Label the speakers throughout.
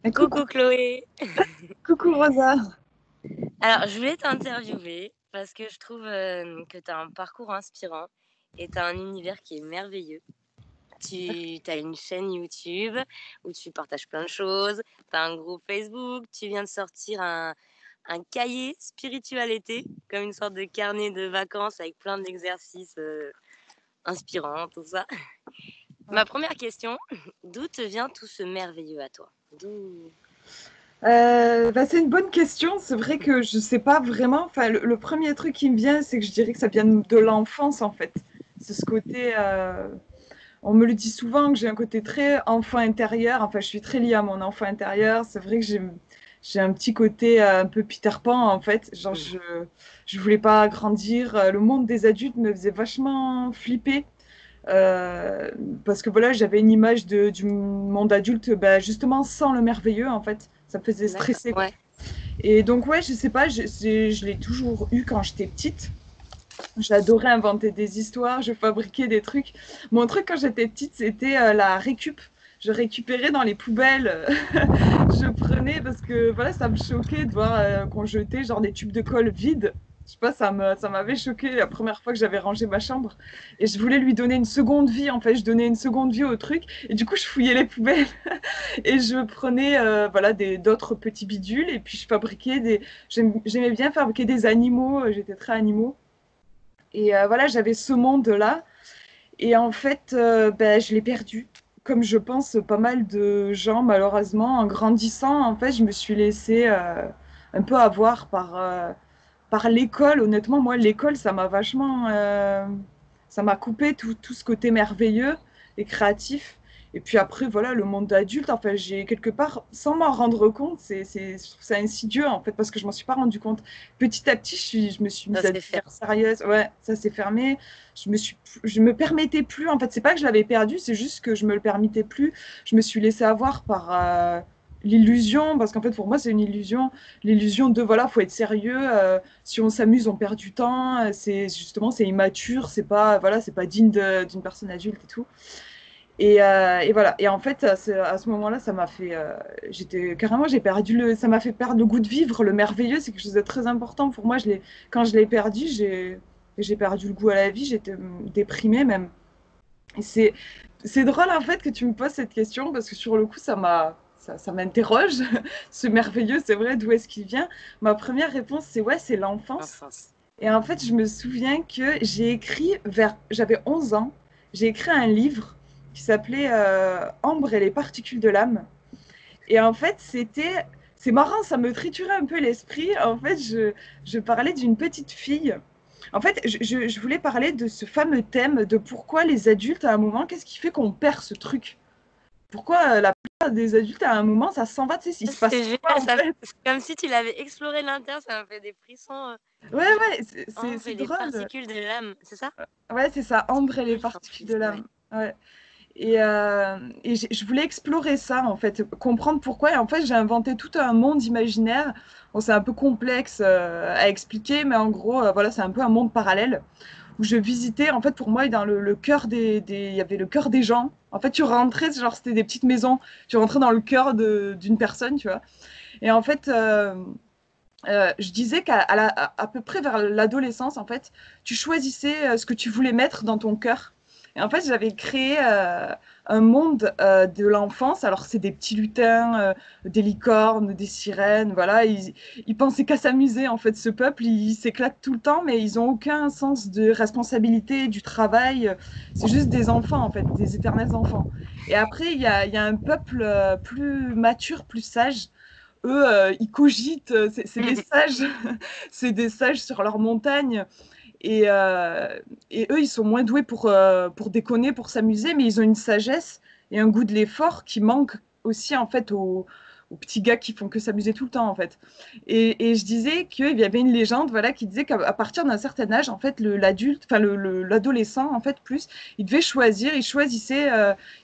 Speaker 1: Coucou.
Speaker 2: Coucou Chloé.
Speaker 1: Coucou Rosa.
Speaker 2: Alors, je voulais t'interviewer parce que je trouve que tu as un parcours inspirant et tu as un univers qui est merveilleux. Tu as une chaîne YouTube où tu partages plein de choses, tu as un groupe Facebook, tu viens de sortir un cahier spiritualité, comme une sorte de carnet de vacances avec plein d'exercices inspirants, tout ça. Ma première question, d'où te vient tout ce merveilleux à toi? D'où...
Speaker 1: C'est une bonne question. C'est vrai que je sais pas vraiment. Enfin, le premier truc qui me vient, c'est que je dirais que ça vient de l'enfance en fait. C'est ce côté. On me le dit souvent que j'ai un côté très enfant intérieur. Enfin, je suis très liée à mon enfant intérieur. C'est vrai que j'ai un petit côté un peu Peter Pan en fait. Genre, je voulais pas grandir. Le monde des adultes me faisait vachement flipper. Euh, Parce que voilà, j'avais une image du monde adulte, bah, justement sans le merveilleux en fait. Ça me faisait
Speaker 2: D'accord,
Speaker 1: stresser, quoi.
Speaker 2: ouais.
Speaker 1: Et donc, ouais, je sais pas, je l'ai toujours eu quand j'étais petite. J'adorais inventer des histoires, je fabriquais des trucs. Mon truc quand j'étais petite, c'était la récup. Je récupérais dans les poubelles. Je prenais parce que voilà, ça me choquait de voir qu'on jetait genre des tubes de colle vides. Je sais pas, ça m'avait choqué la première fois que j'avais rangé ma chambre. Et je voulais lui donner une seconde vie. En fait, je donnais une seconde vie au truc. Et du coup, je fouillais les poubelles et je prenais voilà, d'autres petits bidules. Et puis, je fabriquais des. J'aimais bien fabriquer des animaux. J'étais très animaux. Et voilà, j'avais ce monde-là. Et en fait, je l'ai perdu. Comme je pense pas mal de gens, malheureusement, en grandissant, en fait, je me suis laissée un peu avoir par l'école. Honnêtement, moi, l'école, ça m'a vachement, ça m'a coupé tout ce côté merveilleux et créatif. Et puis après, voilà, le monde adulte, enfin, j'ai quelque part, sans m'en rendre compte, je trouve ça insidieux, en fait, parce que je m'en suis pas rendu compte. Petit à petit, je me suis
Speaker 2: Ça
Speaker 1: mise à
Speaker 2: c'est fait.
Speaker 1: devenir sérieuse. Ouais, ça s'est fermé. Je me permettais plus, en fait, c'est pas que je l'avais perdu, c'est juste que je me le permettais plus. Je me suis laissée avoir par l'illusion, parce qu'en fait, pour moi, c'est une illusion. L'illusion de, voilà, faut être sérieux. Si on s'amuse, on perd du temps. C'est justement, c'est immature, c'est pas, voilà, c'est pas digne d'une personne adulte et tout. Et voilà. Et en fait, à ce moment-là, ça m'a fait, j'étais carrément, ça m'a fait perdre le goût de vivre. Le merveilleux, c'est quelque chose de très important pour moi. Quand je l'ai perdu, j'ai perdu le goût à la vie. J'étais déprimée même. Et c'est drôle en fait que tu me poses cette question parce que sur le coup, ça m'interroge. Ce merveilleux, c'est vrai, d'où est-ce qu'il vient? Ma première réponse, c'est ouais, c'est l'enfance.
Speaker 2: Enfance.
Speaker 1: Et en fait, je me souviens que j'avais 11 ans, j'ai écrit un livre qui s'appelait Ambre et les particules de l'âme. Et en fait, c'est marrant, ça me triturait un peu l'esprit. En fait, je parlais d'une petite fille. En fait, je voulais parler de ce fameux thème de pourquoi les adultes, à un moment, qu'est-ce qui fait qu'on perd ce truc? Pourquoi la plupart des adultes, à un moment, ça s'en va, tu sais, il se passe
Speaker 2: C'est
Speaker 1: quoi
Speaker 2: génial,
Speaker 1: en
Speaker 2: ça,
Speaker 1: fait?
Speaker 2: c'est comme si tu l'avais exploré de l'intérieur, ça m'a fait des frissons.
Speaker 1: Ouais, ouais,
Speaker 2: Ambre
Speaker 1: c'est
Speaker 2: et les
Speaker 1: drôle.
Speaker 2: particules de l'âme, c'est ça?
Speaker 1: Ouais, c'est ça, Ambre et les
Speaker 2: Riche en
Speaker 1: particules de
Speaker 2: twists, ouais.
Speaker 1: l'âme. Ouais. Je voulais explorer ça, en fait, comprendre pourquoi. Et en fait, j'ai inventé tout un monde imaginaire. Bon, c'est un peu complexe à expliquer, mais en gros, voilà, c'est un peu un monde parallèle où je visitais, en fait, pour moi, dans le cœur il y avait le cœur des gens. En fait, tu rentrais, genre, c'était des petites maisons. Tu rentrais dans le cœur d'une personne, tu vois. Et en fait, je disais à peu près vers l'adolescence, en fait, tu choisissais ce que tu voulais mettre dans ton cœur. Et en fait, j'avais créé un monde de l'enfance. Alors, c'est des petits lutins, des licornes, des sirènes. Voilà, ils pensaient qu'à s'amuser. En fait, ce peuple, ils s'éclatent tout le temps, mais ils n'ont aucun sens de responsabilité, du travail. C'est juste des enfants, en fait, des éternels enfants. Et après, il y a un peuple plus mature, plus sage. Eux, ils cogitent, c'est des sages, c'est des sages sur leur montagne. Et, euh, et eux, ils sont moins doués pour déconner, pour s'amuser, mais ils ont une sagesse et un goût de l'effort qui manque aussi en fait aux petits gars qui font que s'amuser tout le temps en fait. Et je disais qu'il y avait une légende voilà, qui disait qu'à partir d'un certain âge, en fait, l'adulte, enfin l'adolescent, en fait, plus, il devait choisir, il choisissait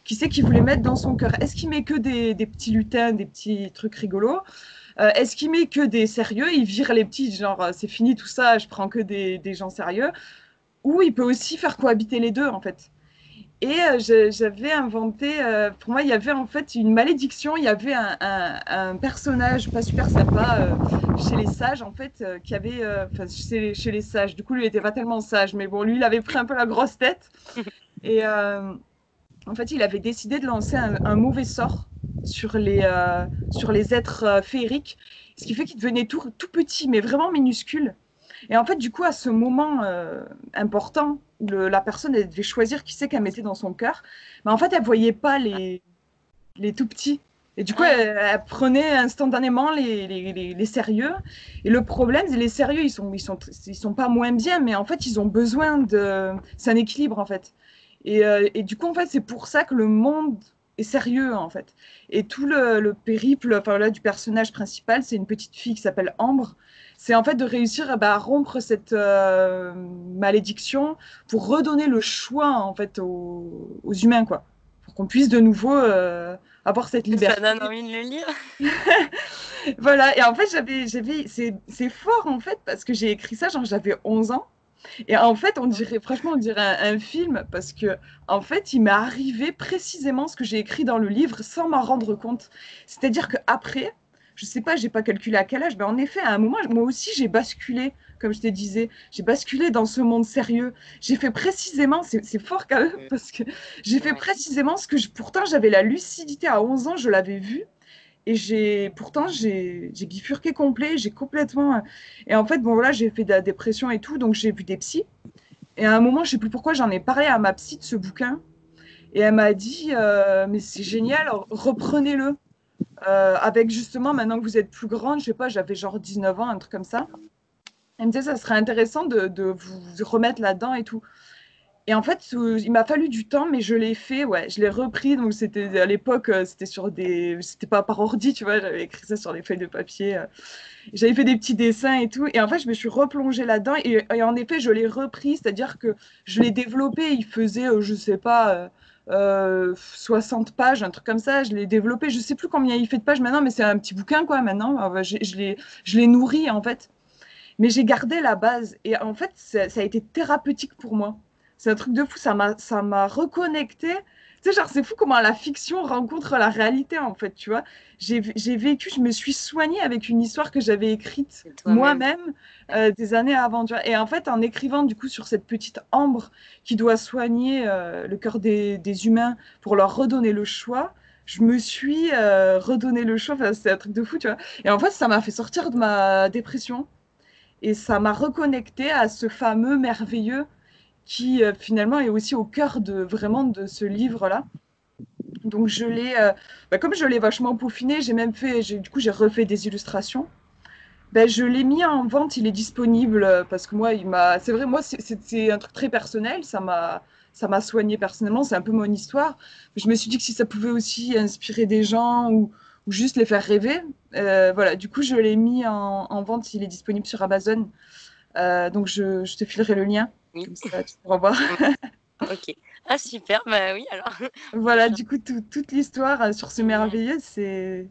Speaker 1: qui c'est qu'il voulait mettre dans son cœur. Est-ce qu'il met que des petits lutins, des petits trucs rigolos est-ce qu'il met que des sérieux, il vire les petits, genre c'est fini tout ça, je prends que des gens sérieux, ou il peut aussi faire cohabiter les deux en fait. Et j'avais inventé, pour moi, il y avait en fait une malédiction. Il y avait un personnage pas super sympa chez les sages, en fait, qui avait, enfin, chez les sages. Du coup, lui, il était pas tellement sage, mais bon, lui, il avait pris un peu la grosse tête. Et en fait, il avait décidé de lancer un mauvais sort sur les êtres féeriques, ce qui fait qu'il devenait tout petit, mais vraiment minuscule. Et en fait, du coup, à ce moment important, où la personne elle devait choisir qui c'est qu'elle mettait dans son cœur, mais en fait, elle voyait pas les tout petits. Et du coup, elle prenait instantanément les sérieux. Et le problème, c'est les sérieux, ils sont pas moins bien, mais en fait, ils ont besoin de... C'est un équilibre, en fait. Et du coup, en fait, c'est pour ça que le monde est sérieux, en fait. Et tout le périple, enfin, là, du personnage principal, c'est une petite fille qui s'appelle Ambre. C'est en fait de réussir à rompre cette malédiction pour redonner le choix, en fait, aux humains, quoi. Pour qu'on puisse de nouveau avoir cette
Speaker 2: Ça
Speaker 1: liberté.
Speaker 2: donne envie de le lire.
Speaker 1: Voilà, et en fait, c'est fort, en fait, parce que j'ai écrit ça, genre, j'avais 11 ans. Et en fait, franchement, on dirait un film, parce que, en fait, il m'est arrivé précisément ce que j'ai écrit dans le livre sans m'en rendre compte. C'est-à-dire qu'après, je sais pas, j'ai pas calculé à quel âge, mais en effet, à un moment, moi aussi, j'ai basculé, comme je te disais, j'ai basculé dans ce monde sérieux. J'ai fait précisément, c'est fort quand même, parce que j'ai fait
Speaker 2: Ouais.
Speaker 1: précisément ce que pourtant, j'avais la lucidité à 11 ans, je l'avais vu. Et pourtant, j'ai bifurqué complet, j'ai complètement. Et en fait, bon, voilà, j'ai fait de la dépression et tout, donc j'ai vu des psys. Et à un moment, je sais plus pourquoi, j'en ai parlé à ma psy de ce bouquin. Et elle m'a dit, mais c'est génial, reprenez-le. Avec justement, maintenant que vous êtes plus grande, je sais pas, j'avais genre 19 ans, un truc comme ça. Elle me disait, ça serait intéressant de vous remettre là-dedans et tout. Et en fait, il m'a fallu du temps, mais je l'ai fait, ouais, je l'ai repris. Donc, c'était à l'époque, c'était pas par ordi, tu vois, j'avais écrit ça sur des feuilles de papier. J'avais fait des petits dessins et tout. Et en fait, je me suis replongée là-dedans. Et en effet, je l'ai repris, c'est-à-dire que je l'ai développé. Il faisait, je sais pas, 60 pages, un truc comme ça. Je l'ai développé. Je sais plus combien il fait de pages maintenant, mais c'est un petit bouquin, quoi, maintenant. Je l'ai nourri, en fait. Mais j'ai gardé la base. Et en fait, ça a été thérapeutique pour moi. C'est un truc de fou. Ça m'a reconnecté. Tu sais, genre, c'est fou comment la fiction rencontre la réalité, en fait, tu vois. J'ai vécu, je me suis soignée avec une histoire que j'avais écrite
Speaker 2: Toi-même.
Speaker 1: moi-même des années avant, tu vois. Et en fait, en écrivant, du coup, sur cette petite Ambre qui doit soigner le cœur des humains pour leur redonner le choix, je me suis redonné le choix. Enfin, c'est un truc de fou, tu vois. Et en fait, ça m'a fait sortir de ma dépression. Et ça m'a reconnecté à ce fameux merveilleux qui finalement est aussi au cœur de vraiment de ce livre-là. Donc comme je l'ai vachement peaufiné, j'ai même fait, du coup j'ai refait des illustrations. Ben, je l'ai mis en vente, il est disponible parce que moi c'est vrai, moi c'est un truc très personnel, ça m'a soigné personnellement, c'est un peu mon histoire. Je me suis dit que si ça pouvait aussi inspirer des gens ou juste les faire rêver, voilà. Du coup je l'ai mis en vente, il est disponible sur Amazon. Donc, je te filerai le lien.
Speaker 2: Oui.
Speaker 1: Comme ça, tu pourras voir.
Speaker 2: Ok. Ah, super. Bah oui, alors.
Speaker 1: Voilà, du coup, toute l'histoire sur ce
Speaker 2: Génial.
Speaker 1: merveilleux, c'est.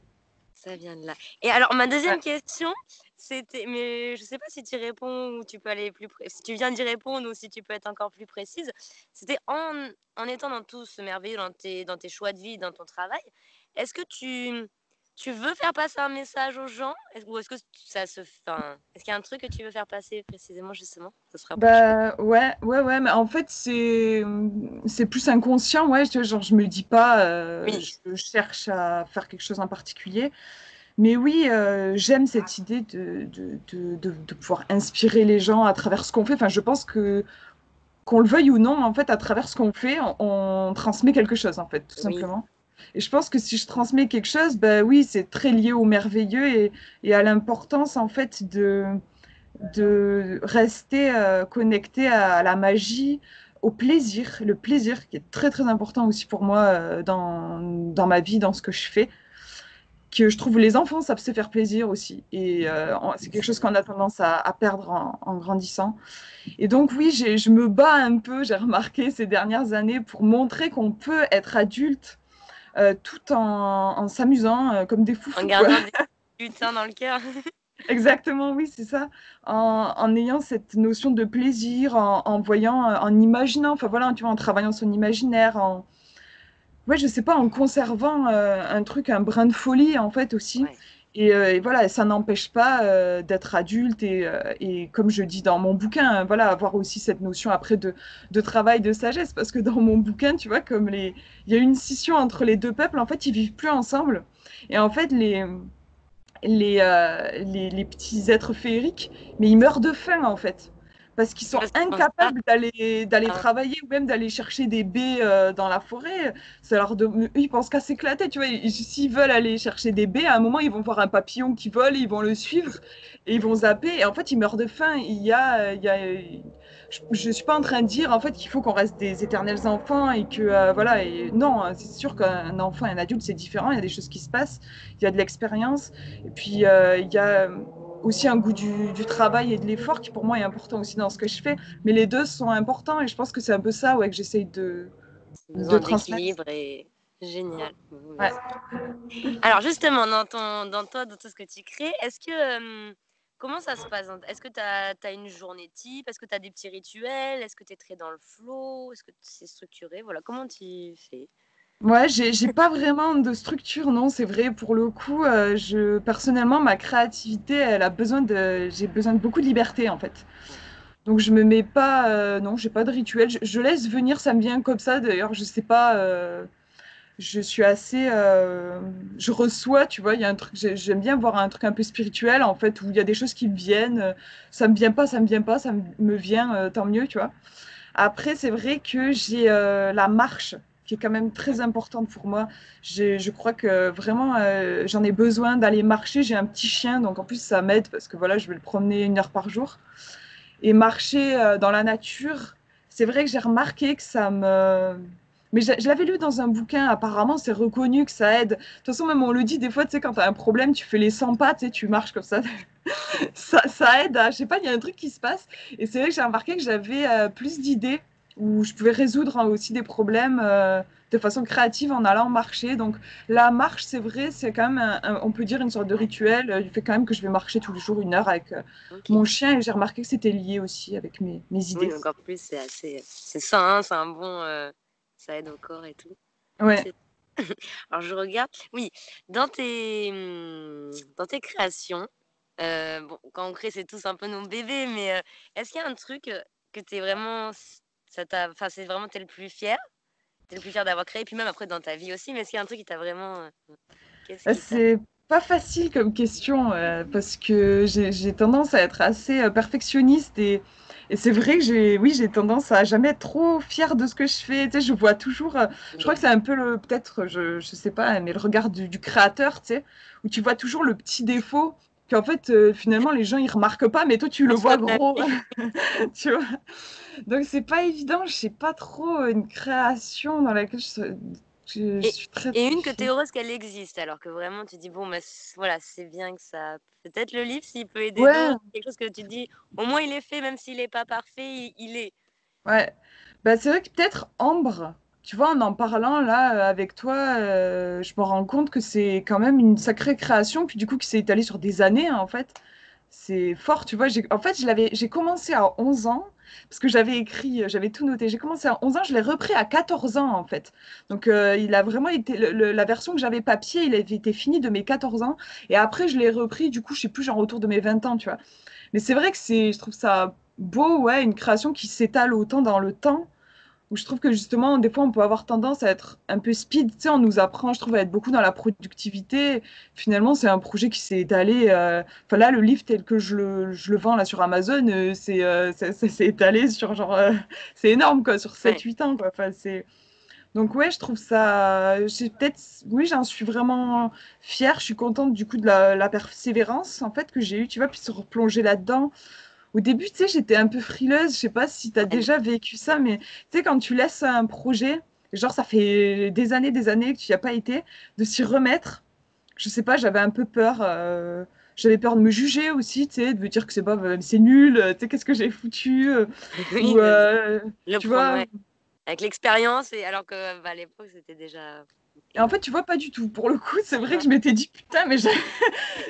Speaker 2: Ça vient de là. Et alors, ma
Speaker 1: Ouais.
Speaker 2: deuxième question, c'était, mais je sais pas si tu réponds ou tu peux aller plus si tu viens d'y répondre ou si tu peux être encore plus précise. C'était en étant dans tout ce merveilleux, dans tes choix de vie, dans ton travail, est-ce que tu veux faire passer un message aux gens? Ou est-ce que ça se fait, est-ce qu'il y a un truc que tu veux faire passer précisément, justement? Ça se rapproche.
Speaker 1: Bah, ouais, mais en fait, c'est plus inconscient, ouais. Tu vois, genre, je me dis pas,
Speaker 2: Oui.
Speaker 1: je cherche à faire quelque chose en particulier. Mais oui, j'aime cette idée de pouvoir inspirer les gens à travers ce qu'on fait. Enfin, je pense que, qu'on le veuille ou non, en fait, à travers ce qu'on fait, on transmet quelque chose, en fait, tout
Speaker 2: Oui.
Speaker 1: simplement. Et je pense que si je transmets quelque chose, ben oui, c'est très lié au merveilleux et à l'importance, en fait, de rester connecté à la magie, au plaisir, le plaisir qui est très, très important aussi pour moi dans ma vie, dans ce que je fais. Que je trouve les enfants savent se faire plaisir aussi. Et c'est quelque chose qu'on a tendance à perdre en grandissant. Et donc oui, je me bats un peu, j'ai remarqué ces dernières années, pour montrer qu'on peut être adulte tout en s'amusant comme des
Speaker 2: En
Speaker 1: foufous, quoi.
Speaker 2: gardant des lutins dans le cœur.
Speaker 1: Exactement, oui, c'est ça. En ayant cette notion de plaisir, en voyant, en imaginant, enfin voilà, tu vois, en travaillant son imaginaire, ouais, je sais pas, en conservant un truc, un brin de folie en fait aussi.
Speaker 2: Ouais.
Speaker 1: Et voilà, ça n'empêche pas d'être adulte et comme je dis dans mon bouquin, voilà, avoir aussi cette notion après de travail, de sagesse, parce que dans mon bouquin, tu vois, il y a une scission entre les deux peuples, en fait, ils vivent plus ensemble. Et en fait, les petits êtres féeriques, mais ils meurent de faim en fait. Parce qu'ils sont
Speaker 2: Parce qu'ils pensent pas
Speaker 1: incapables d'aller
Speaker 2: à...
Speaker 1: travailler ou même d'aller chercher des baies dans la forêt. Eux, ils pensent qu'à s'éclater, tu vois. S'ils veulent aller chercher des baies, à un moment, ils vont voir un papillon qui vole, ils vont le suivre et ils vont zapper. Et en fait, ils meurent de faim. Je suis pas en train de dire en fait qu'il faut qu'on reste des éternels enfants et que voilà. Et non, c'est sûr qu'un enfant et un adulte c'est différent. Il y a des choses qui se passent, il y a de l'expérience. Et puis, il y a aussi un goût du travail et de l'effort qui, pour moi, est important aussi dans ce que je fais. Mais les deux sont importants et je pense que c'est un peu ça ouais, que j'essaye de
Speaker 2: besoin
Speaker 1: transmettre.
Speaker 2: d'équilibre et génial.
Speaker 1: Ouais.
Speaker 2: Alors justement, dans tout ce que tu crées, comment ça se passe? Est-ce que tu as une journée type? Est-ce que tu as des petits rituels? Est-ce que tu es très dans le flow? Est-ce que c'est structuré? Voilà, comment tu fais?
Speaker 1: Ouais, j'ai pas vraiment de structure, non, c'est vrai. Pour le coup, personnellement, ma créativité, j'ai besoin de beaucoup de liberté, en fait.
Speaker 2: Ouais.
Speaker 1: Donc, je me mets pas, non, j'ai pas de rituel. Je laisse venir, ça me vient comme ça. D'ailleurs, je sais pas, je suis assez, je reçois, tu vois, il y a un truc, j'aime bien voir un truc un peu spirituel, en fait, où il y a des choses qui me viennent. Ça me vient pas, ça me vient pas, me vient, tant mieux, tu vois. Après, c'est vrai que j'ai la marche qui est quand même très importante pour moi. Je crois que vraiment, j'en ai besoin d'aller marcher. J'ai un petit chien, donc en plus, ça m'aide parce que voilà, je vais le promener 1 heure par jour. Et marcher dans la nature, c'est vrai que j'ai remarqué que ça me... Mais je l'avais lu dans un bouquin, apparemment c'est reconnu que ça aide. De toute façon, même on le dit des fois, tu sais, quand tu as un problème, tu fais les 100 pas, tu sais, tu marches comme ça. Ça aide je sais pas, il y a un truc qui se passe. Et c'est vrai que j'ai remarqué que j'avais plus d'idées, où je pouvais résoudre aussi des problèmes de façon créative en allant marcher. Donc la marche, c'est vrai, c'est quand même, on peut dire, une sorte de
Speaker 2: Ouais.
Speaker 1: rituel. Il fait quand même que je vais marcher tous les jours 1 heure avec
Speaker 2: Ok.
Speaker 1: mon chien et j'ai remarqué que c'était lié aussi avec mes
Speaker 2: Oui,
Speaker 1: idées.
Speaker 2: donc en plus, c'est sain, c'est un bon, ça aide au corps et tout.
Speaker 1: Ouais.
Speaker 2: C'est- Alors je regarde, oui, dans tes créations, bon, quand on crée, c'est tous un peu nos bébés, mais est-ce qu'il y a un truc que t'es vraiment, enfin, c'est vraiment t'es le plus fier d'avoir créé, puis même après dans ta vie aussi, mais est-ce qu'il y a un truc qui t'a vraiment, qu'est-ce qui t'a,
Speaker 1: C'est pas facile comme question parce que j'ai tendance à être assez perfectionniste et c'est vrai que oui, j'ai tendance à jamais être trop fière de ce que je fais. Tu sais, je vois toujours, je crois que
Speaker 2: oui,
Speaker 1: c'est un peu peut-être, je sais pas, mais le regard du créateur, tu sais, où tu vois toujours le petit défaut qu'en fait, finalement, les gens ils remarquent pas, mais toi tu le
Speaker 2: on
Speaker 1: vois
Speaker 2: s'en a-
Speaker 1: gros, tu vois. Donc c'est pas évident, je sais pas trop une création dans laquelle je
Speaker 2: et,
Speaker 1: suis très
Speaker 2: et
Speaker 1: très
Speaker 2: une que t'es
Speaker 1: fière.
Speaker 2: heureuse qu'elle existe, alors que vraiment tu dis, bon, bah, voilà, c'est bien que ça, peut-être le livre, s'il peut aider
Speaker 1: Ouais,
Speaker 2: d'autres, quelque chose que tu dis, au moins il est fait, même s'il est pas parfait, il est.
Speaker 1: ouais. Bah, c'est vrai que peut-être Ambre, tu vois, en parlant là avec toi, je me rends compte que c'est quand même une sacrée création, puis du coup qui s'est étalée sur des années hein, en fait. C'est fort, tu vois. En fait, j'ai commencé à 11 ans, parce que j'avais écrit, j'avais tout noté. J'ai commencé à 11 ans, je l'ai repris à 14 ans en fait. Donc il a vraiment été, la version que j'avais papier, il avait été fini de mes 14 ans. Et après, je l'ai repris, du coup, je sais plus, genre autour de mes 20 ans, tu vois. Mais c'est vrai que je trouve ça beau, ouais, une création qui s'étale autant dans le temps, où je trouve que justement, des fois, on peut avoir tendance à être un peu speed, tu sais, on nous apprend, je trouve, à être beaucoup dans la productivité. Finalement, c'est un projet qui s'est étalé, enfin là, le livre tel que je le vends là sur Amazon, ça s'est étalé sur genre, c'est énorme, quoi, sur sept
Speaker 2: Ouais.
Speaker 1: huit ans, quoi. Enfin, donc ouais, je trouve ça, oui, j'en suis vraiment fière, je suis contente du coup de la persévérance, en fait, que j'ai eue, tu vois, puis se replonger là-dedans. Au début, tu sais, j'étais un peu frileuse. Je sais pas si tu as déjà vécu ça, mais tu sais, quand tu laisses un projet, genre ça fait des années que tu n'y as pas été, de s'y remettre, je sais pas, j'avais un peu peur. J'avais peur de me juger aussi, tu sais, de me dire que c'est nul, tu sais, qu'est-ce que j'ai foutu,
Speaker 2: Oui,
Speaker 1: ou
Speaker 2: le
Speaker 1: tu
Speaker 2: prendre,
Speaker 1: vois,
Speaker 2: ouais. Avec l'expérience, et alors que bah, à l'époque, c'était déjà.
Speaker 1: Et en fait, tu vois, pas du tout. Pour le coup, c'est vrai que
Speaker 2: Ouais.
Speaker 1: je m'étais dit, putain, mais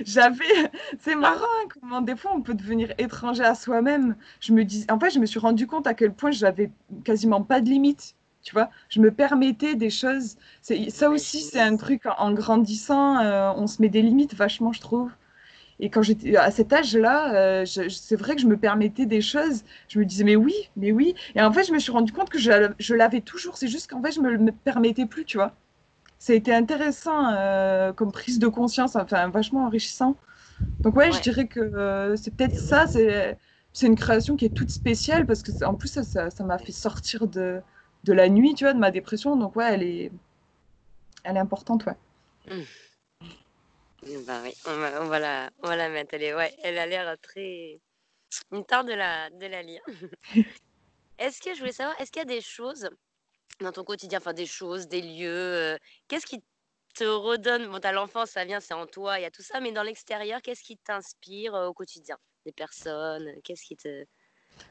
Speaker 1: j'avais. C'est marrant, hein, comment des fois on peut devenir étranger à soi-même. En fait, je me suis rendu compte à quel point j'avais quasiment pas de limites. Tu vois, je me permettais des choses. Ça aussi, c'est
Speaker 2: J'imagine.
Speaker 1: un truc en grandissant, on se met des limites vachement, je trouve. Et quand j'étais à cet âge-là, c'est vrai que je me permettais des choses. Je me disais, mais oui, mais oui. Et en fait, je me suis rendu compte que je l'avais toujours. C'est juste qu'en fait, je me permettais plus, tu vois. Ça a été intéressant comme prise de conscience, enfin vachement enrichissant. Donc ouais, je
Speaker 2: Ouais.
Speaker 1: dirais que c'est peut-être ça, c'est une création qui est toute spéciale parce que en plus ça m'a fait sortir de la nuit, tu vois, de ma dépression. Donc ouais, elle est importante, ouais.
Speaker 2: Mmh. Bah oui, on va la mettre. Ouais, elle a l'air très. Il me tarde de la lire. Est-ce que je voulais savoir, est-ce qu'il y a des choses dans ton quotidien, enfin des choses, des lieux, qu'est-ce qui te redonne, bon, tu l'enfance, ça vient, c'est en toi, il y a tout ça, mais dans l'extérieur, qu'est-ce qui t'inspire, au quotidien? Des personnes, qu'est-ce qui te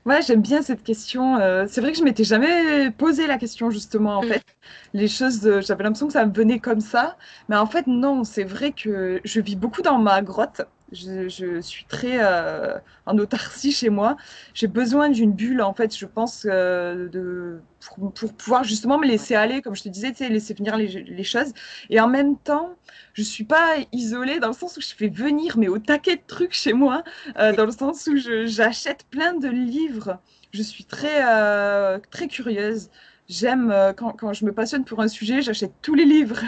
Speaker 1: Ouais, j'aime bien cette question. C'est vrai que je m'étais jamais posé la question justement en fait. Les choses, j'avais l'impression que ça me venait comme ça, mais en fait non. C'est vrai que je vis beaucoup dans ma grotte. Je suis très en autarcie chez moi. J'ai besoin d'une bulle en fait. Je pense pour pouvoir justement me
Speaker 2: Ouais.
Speaker 1: laisser aller, comme je te disais, tu sais, laisser venir les choses. Et en même temps, je suis pas isolée dans le sens où je fais venir mais au taquet de trucs chez moi dans le sens où j'achète plein de livres. Je suis
Speaker 2: Ouais,
Speaker 1: très curieuse. J'aime, quand je me passionne pour un sujet, j'achète tous les livres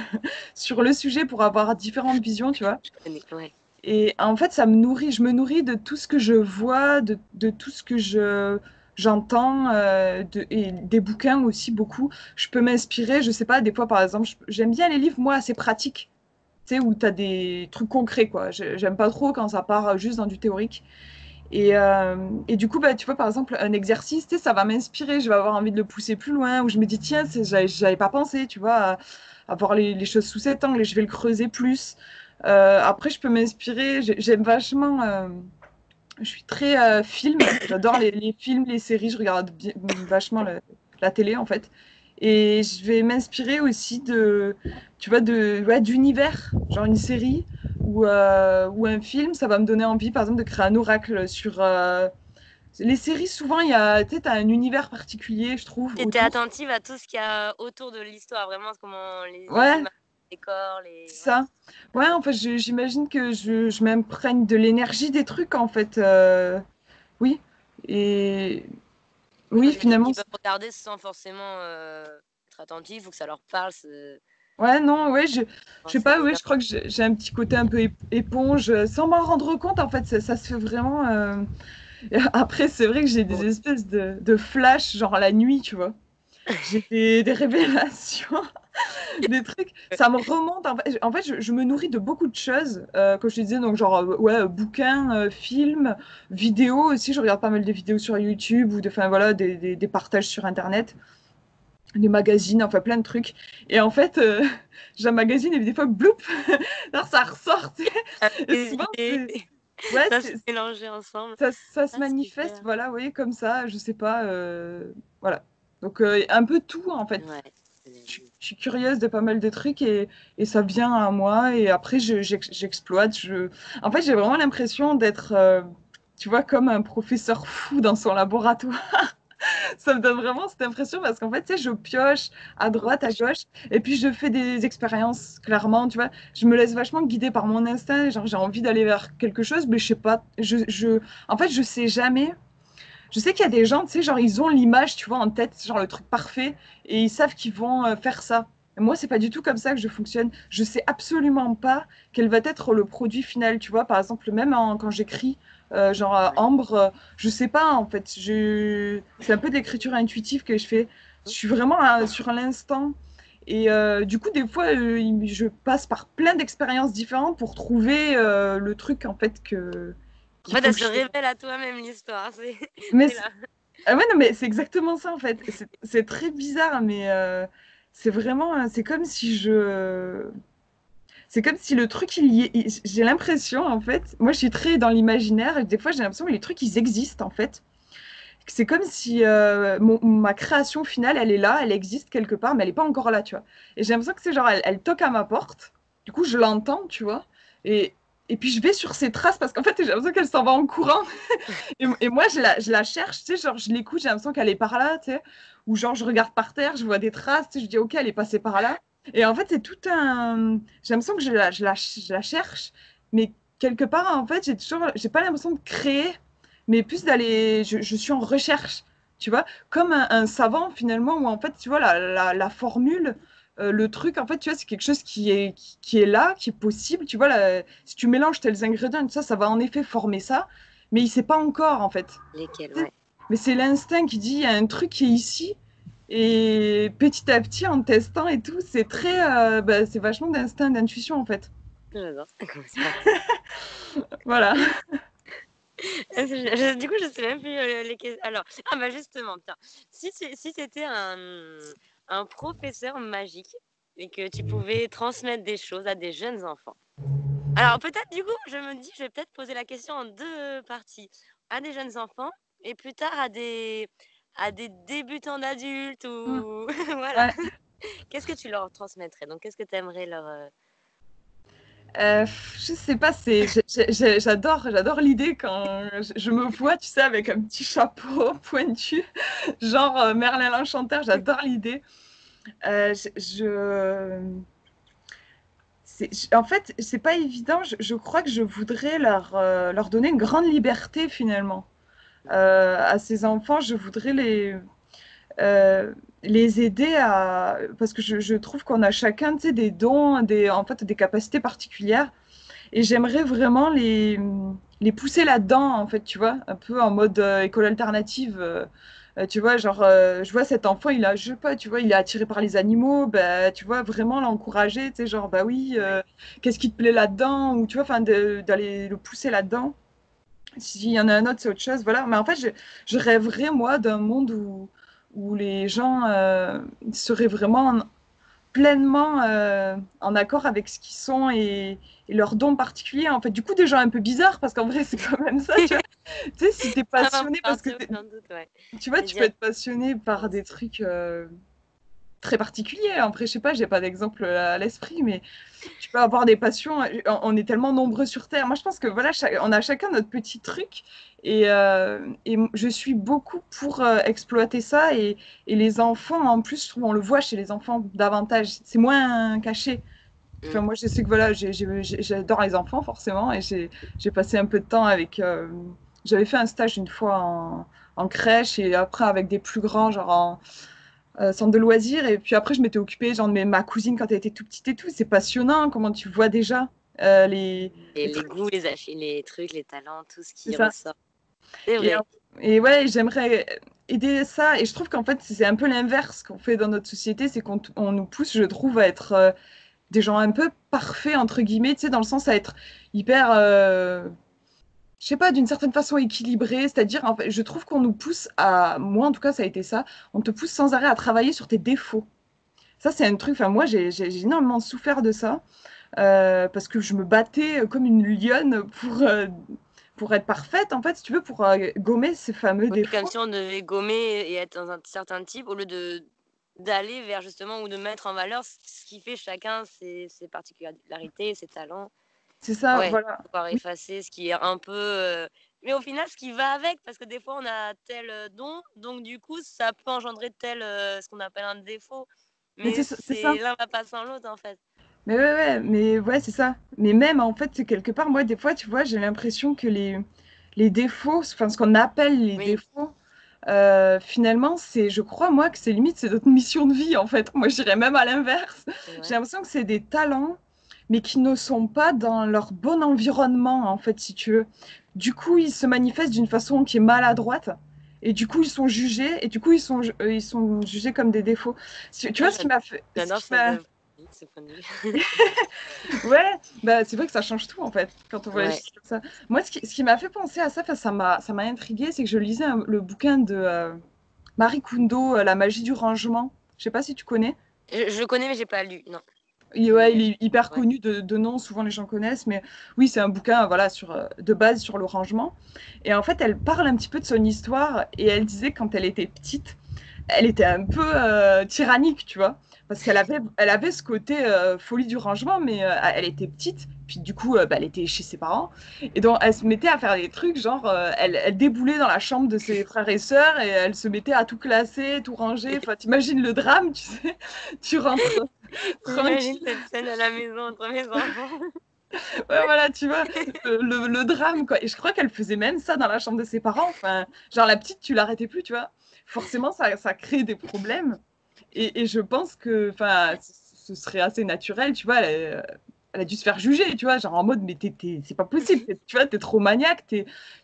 Speaker 1: sur le sujet pour avoir différentes visions, tu vois.
Speaker 2: je connais, ouais.
Speaker 1: Et en fait, ça me nourrit. Je me nourris de tout ce que je vois, de tout ce que j'entends, et des bouquins aussi, beaucoup. Je peux m'inspirer, je sais pas, des fois, par exemple, j'aime bien les livres, moi, assez pratiques. Tu sais, où tu as des trucs concrets, quoi. J'aime pas trop quand ça part juste dans du théorique. Et du coup, bah, tu vois, par exemple, un exercice, tu sais, ça va m'inspirer, je vais avoir envie de le pousser plus loin, ou je me dis, tiens, j'avais pas pensé, tu vois, à voir les choses sous cet angle, et je vais le creuser plus. Après, je peux m'inspirer, j'aime vachement, je suis très film, j'adore les films, les séries, je regarde vachement la télé, en fait. Et je vais m'inspirer aussi tu vois, ouais, d'univers, genre une série ou un film, ça va me donner envie, par exemple, de créer un oracle sur... les séries, souvent, tu sais, t'as un univers particulier, je trouve,
Speaker 2: Tu étais
Speaker 1: autour.
Speaker 2: attentive à tout ce qu'il y a autour de l'histoire, vraiment comment les
Speaker 1: Ouais,
Speaker 2: images, les décors, les ouais,
Speaker 1: ça. Ouais, en fait, j'imagine que je m'imprègne de l'énergie des trucs, en fait. Oui. Et
Speaker 2: oui,
Speaker 1: oui,
Speaker 2: parce qu'il y a des gens
Speaker 1: finalement.
Speaker 2: qui peuvent regarder sans forcément, être attentifs ou que ça leur parle, c'est
Speaker 1: Ouais, non, ouais, je sais
Speaker 2: c'est
Speaker 1: pas,
Speaker 2: des
Speaker 1: ouais, je crois que j'ai un petit côté un peu éponge, sans m'en rendre compte, en fait, ça se fait vraiment. Après, c'est vrai que j'ai des espèces de flashs, genre la nuit, tu vois. J'ai des révélations, des trucs. Ça me remonte. En fait, je me nourris de beaucoup de choses, comme je te disais, donc genre, ouais, bouquins, films, vidéos aussi. Je regarde pas mal de vidéos sur YouTube ou enfin voilà, des partages sur Internet, des magazines, enfin plein de trucs. Et en fait, j'ai un magazine et des fois, bloup, alors ça ressort, tu sais. Et
Speaker 2: des
Speaker 1: souvent,
Speaker 2: idées,
Speaker 1: ouais,
Speaker 2: ça se mélanger ensemble.
Speaker 1: ça se
Speaker 2: Ah
Speaker 1: manifeste,
Speaker 2: super.
Speaker 1: voilà, oui, comme ça, je sais pas, voilà. Donc, un peu tout, en fait.
Speaker 2: Ouais.
Speaker 1: Je suis curieuse de pas mal de trucs et ça vient à moi et après, j'exploite. En fait, j'ai vraiment l'impression d'être, tu vois, comme un professeur fou dans son laboratoire. Ça me donne vraiment cette impression parce qu'en fait, tu sais, je pioche à droite, à gauche, et puis je fais des expériences, clairement, tu vois. Je me laisse vachement guider par mon instinct, genre j'ai envie d'aller vers quelque chose, mais je sais pas, en fait, je sais jamais. Je sais qu'il y a des gens, tu sais, genre ils ont l'image, tu vois, en tête, genre le truc parfait, et ils savent qu'ils vont faire ça. Et moi, c'est pas du tout comme ça que je fonctionne. Je sais absolument pas quel va être le produit final, tu vois. Par exemple, même quand j'écris, genre
Speaker 2: Ouais.
Speaker 1: Ambre, je sais pas en fait. C'est un peu de l'écriture intuitive que je fais. Je suis vraiment sur l'instant. Et du coup, des fois, je passe par plein d'expériences différentes pour trouver le truc en fait
Speaker 2: En
Speaker 1: qui
Speaker 2: fait, elle se
Speaker 1: fonctionne.
Speaker 2: révèle à toi-même l'histoire,
Speaker 1: Mais
Speaker 2: c'est là.
Speaker 1: ah ouais, non, mais c'est exactement ça en fait. C'est très bizarre, mais c'est vraiment, c'est comme si le truc, j'ai l'impression en fait, moi je suis très dans l'imaginaire et des fois j'ai l'impression que les trucs ils existent en fait. c'est comme si ma création finale, elle est là, elle existe quelque part, mais elle n'est pas encore là, tu vois. Et j'ai l'impression que c'est genre, elle toque à ma porte, du coup, je l'entends, tu vois, et, et puis je vais sur ses traces parce qu'en fait, j'ai l'impression qu'elle s'en va en courant. Et moi, je la cherche, tu sais, genre, je l'écoute, j'ai l'impression qu'elle est par là, tu sais, ou genre, je regarde par terre, je vois des traces, tu sais, je dis, ok, elle est passée par là. Et en fait, c'est tout un. J'ai l'impression que je la cherche, mais quelque part, en fait, j'ai pas l'impression de créer, mais plus d'aller. Je suis en recherche, tu vois, comme un savant finalement, où en fait, tu vois, la formule. Le truc, en fait, tu vois, c'est quelque chose qui est là, qui est possible. Tu vois, si tu mélanges tels ingrédients et tout ça, ça va en effet former ça, mais il sait pas encore, en fait.
Speaker 2: Lesquels,
Speaker 1: Tu sais,
Speaker 2: ouais.
Speaker 1: mais c'est l'instinct qui dit, il y a un truc qui est ici. Et petit à petit, en testant et tout, c'est c'est vachement d'instinct, d'intuition, en fait.
Speaker 2: J'adore comment c'est parti.
Speaker 1: Voilà.
Speaker 2: Du coup, je sais même plus les questions. Alors, ah bah justement, tiens, si tu étais un professeur magique et que tu pouvais transmettre des choses à des jeunes enfants. Alors peut-être du coup, je me dis, je vais peut-être poser la question en deux parties. À des jeunes enfants et plus tard à des débutants d'adultes
Speaker 1: Mm.
Speaker 2: ou voilà.
Speaker 1: Ouais.
Speaker 2: Qu'est-ce que tu leur transmettrais? Donc qu'est-ce que tu aimerais leur...
Speaker 1: Je sais pas, j'adore l'idée quand je me vois, tu sais, avec un petit chapeau pointu, genre Merlin l'Enchanteur, j'adore l'idée. Euh, je, je- en fait, c'est pas évident. Je crois que je voudrais leur donner une grande liberté finalement. À ces enfants, je voudrais les aider à. Parce que je trouve qu'on a chacun, tu sais, des dons, en fait, des capacités particulières. Et j'aimerais vraiment les pousser là-dedans, en fait, tu vois, un peu en mode école alternative. Tu vois, genre, je vois cet enfant, je sais pas, tu vois, il est attiré par les animaux, bah, tu vois, vraiment l'encourager, tu sais, genre, bah oui,
Speaker 2: Ouais.
Speaker 1: qu'est-ce qui te plaît là-dedans, ou tu vois, enfin, d'aller le pousser là-dedans. S'il y en a un autre, c'est autre chose, voilà. Mais en fait, je rêverais, moi, d'un monde où les gens seraient vraiment pleinement en accord avec ce qu'ils sont et leurs dons particuliers. En fait, du coup, des gens un peu bizarres, parce qu'en vrai, c'est quand même ça, tu vois. Tu sais, si t'es
Speaker 2: Ça va
Speaker 1: passionné, parce que
Speaker 2: partir, aucun doute, ouais.
Speaker 1: tu vois,
Speaker 2: Et
Speaker 1: tu peux
Speaker 2: dire,
Speaker 1: être passionné par des trucs très particuliers. Après, je sais pas, j'ai pas d'exemple à l'esprit, mais tu peux avoir des passions. On est tellement nombreux sur Terre. Moi, je pense que voilà, on a chacun notre petit truc. Et je suis beaucoup pour exploiter ça. Et les enfants, en plus, je trouve, on le voit chez les enfants davantage. C'est moins caché.
Speaker 2: mm,
Speaker 1: Enfin, moi, je sais que voilà, j'adore les enfants, forcément. Et j'ai passé un peu de temps avec. J'avais fait un stage une fois en crèche et après avec des plus grands, genre en centre de loisirs. Et puis après, je m'étais occupée, genre, de ma cousine quand elle était tout petite et tout. C'est passionnant comment tu vois déjà
Speaker 2: et
Speaker 1: les
Speaker 2: les
Speaker 1: trucs.
Speaker 2: goûts, les trucs, les talents, tout ce
Speaker 1: C'est
Speaker 2: qui
Speaker 1: ça.
Speaker 2: ressort. C'est
Speaker 1: Et,
Speaker 2: vrai.
Speaker 1: et ouais, j'aimerais aider ça. Et je trouve qu'en fait, c'est un peu l'inverse qu'on fait dans notre société. C'est qu'on nous pousse, je trouve, à être des gens un peu parfaits, entre guillemets, tu sais, dans le sens à être hyper. Je sais pas, d'une certaine façon équilibré, c'est-à-dire, en fait, je trouve qu'on nous pousse à, moi en tout cas, ça a été ça, on te pousse sans arrêt à travailler sur tes défauts. Ça, c'est un truc, enfin, moi, j'ai énormément souffert de ça, parce que je me battais comme une lionne pour être parfaite, en fait, si tu veux, pour gommer ces fameux
Speaker 2: Oui, comme
Speaker 1: défauts.
Speaker 2: si on devait gommer et être dans un certain type au lieu de d'aller vers justement ou de mettre en valeur ce qui fait chacun ses particularités, ses talents.
Speaker 1: C'est ça,
Speaker 2: Ouais,
Speaker 1: voilà.
Speaker 2: pouvoir
Speaker 1: Oui,
Speaker 2: effacer ce qui est un peu. Mais au final, ce qui va avec, parce que des fois, on a tel don, donc du coup, ça peut engendrer tel, ce qu'on appelle un défaut.
Speaker 1: mais
Speaker 2: Mais
Speaker 1: c'est ça.
Speaker 2: c'est l'un va pas sans l'autre, en fait.
Speaker 1: Mais ouais, c'est ça. Mais même, en fait, c'est quelque part, moi, des fois, tu vois, j'ai l'impression que les défauts, enfin, ce qu'on appelle les
Speaker 2: Oui,
Speaker 1: défauts, finalement, je crois, moi, que c'est limite, c'est notre mission de vie, en fait. Moi, je dirais même à l'inverse.
Speaker 2: c'est
Speaker 1: J'ai
Speaker 2: vrai.
Speaker 1: l'impression que c'est des talents, mais qui ne sont pas dans leur bon environnement, en fait, si tu veux. Du coup, ils se manifestent d'une façon qui est maladroite. Et du coup, ils sont jugés, et du coup, ils sont jugés comme des défauts. Tu
Speaker 2: Ah,
Speaker 1: vois, ce qui m'a fait, ce
Speaker 2: j'adore
Speaker 1: qui m'a,
Speaker 2: ce point de vue.
Speaker 1: ouais, bah, c'est vrai que ça change tout en fait quand on voit les
Speaker 2: Ouais.
Speaker 1: choses comme ça. Moi, ce qui m'a fait penser à ça, enfin, ça m'a intrigué, c'est que je lisais le bouquin de Marie Kondo, La magie du rangement. Je sais pas si tu connais.
Speaker 2: Je connais, mais j'ai pas lu, non.
Speaker 1: Ouais, il est hyper
Speaker 2: Ouais.
Speaker 1: connu de nom, souvent les gens connaissent, mais oui, c'est un bouquin voilà, de base sur le rangement. Et en fait, elle parle un petit peu de son histoire et elle disait que quand elle était petite, elle était un peu tyrannique, tu vois, parce qu'elle avait ce côté folie du rangement, mais elle était petite, puis du coup, bah, elle était chez ses parents, et donc elle se mettait à faire des trucs, genre, elle déboulait dans la chambre de ses frères et sœurs, et elle se mettait à tout classer, tout ranger, enfin, t'imagines le drame, tu sais, tu rentres
Speaker 2: J'imagine
Speaker 1: tranquille,
Speaker 2: cette scène à la maison entre mes enfants.
Speaker 1: ouais, voilà, tu vois, le drame, quoi, et je crois qu'elle faisait même ça dans la chambre de ses parents, enfin, genre, la petite, tu l'arrêtais plus, tu vois, forcément, ça crée des problèmes, et je pense que, enfin, ce serait assez naturel, tu vois. Elle a dû se faire juger, tu vois, genre en mode, mais c'est pas possible, tu vois, t'es trop maniaque,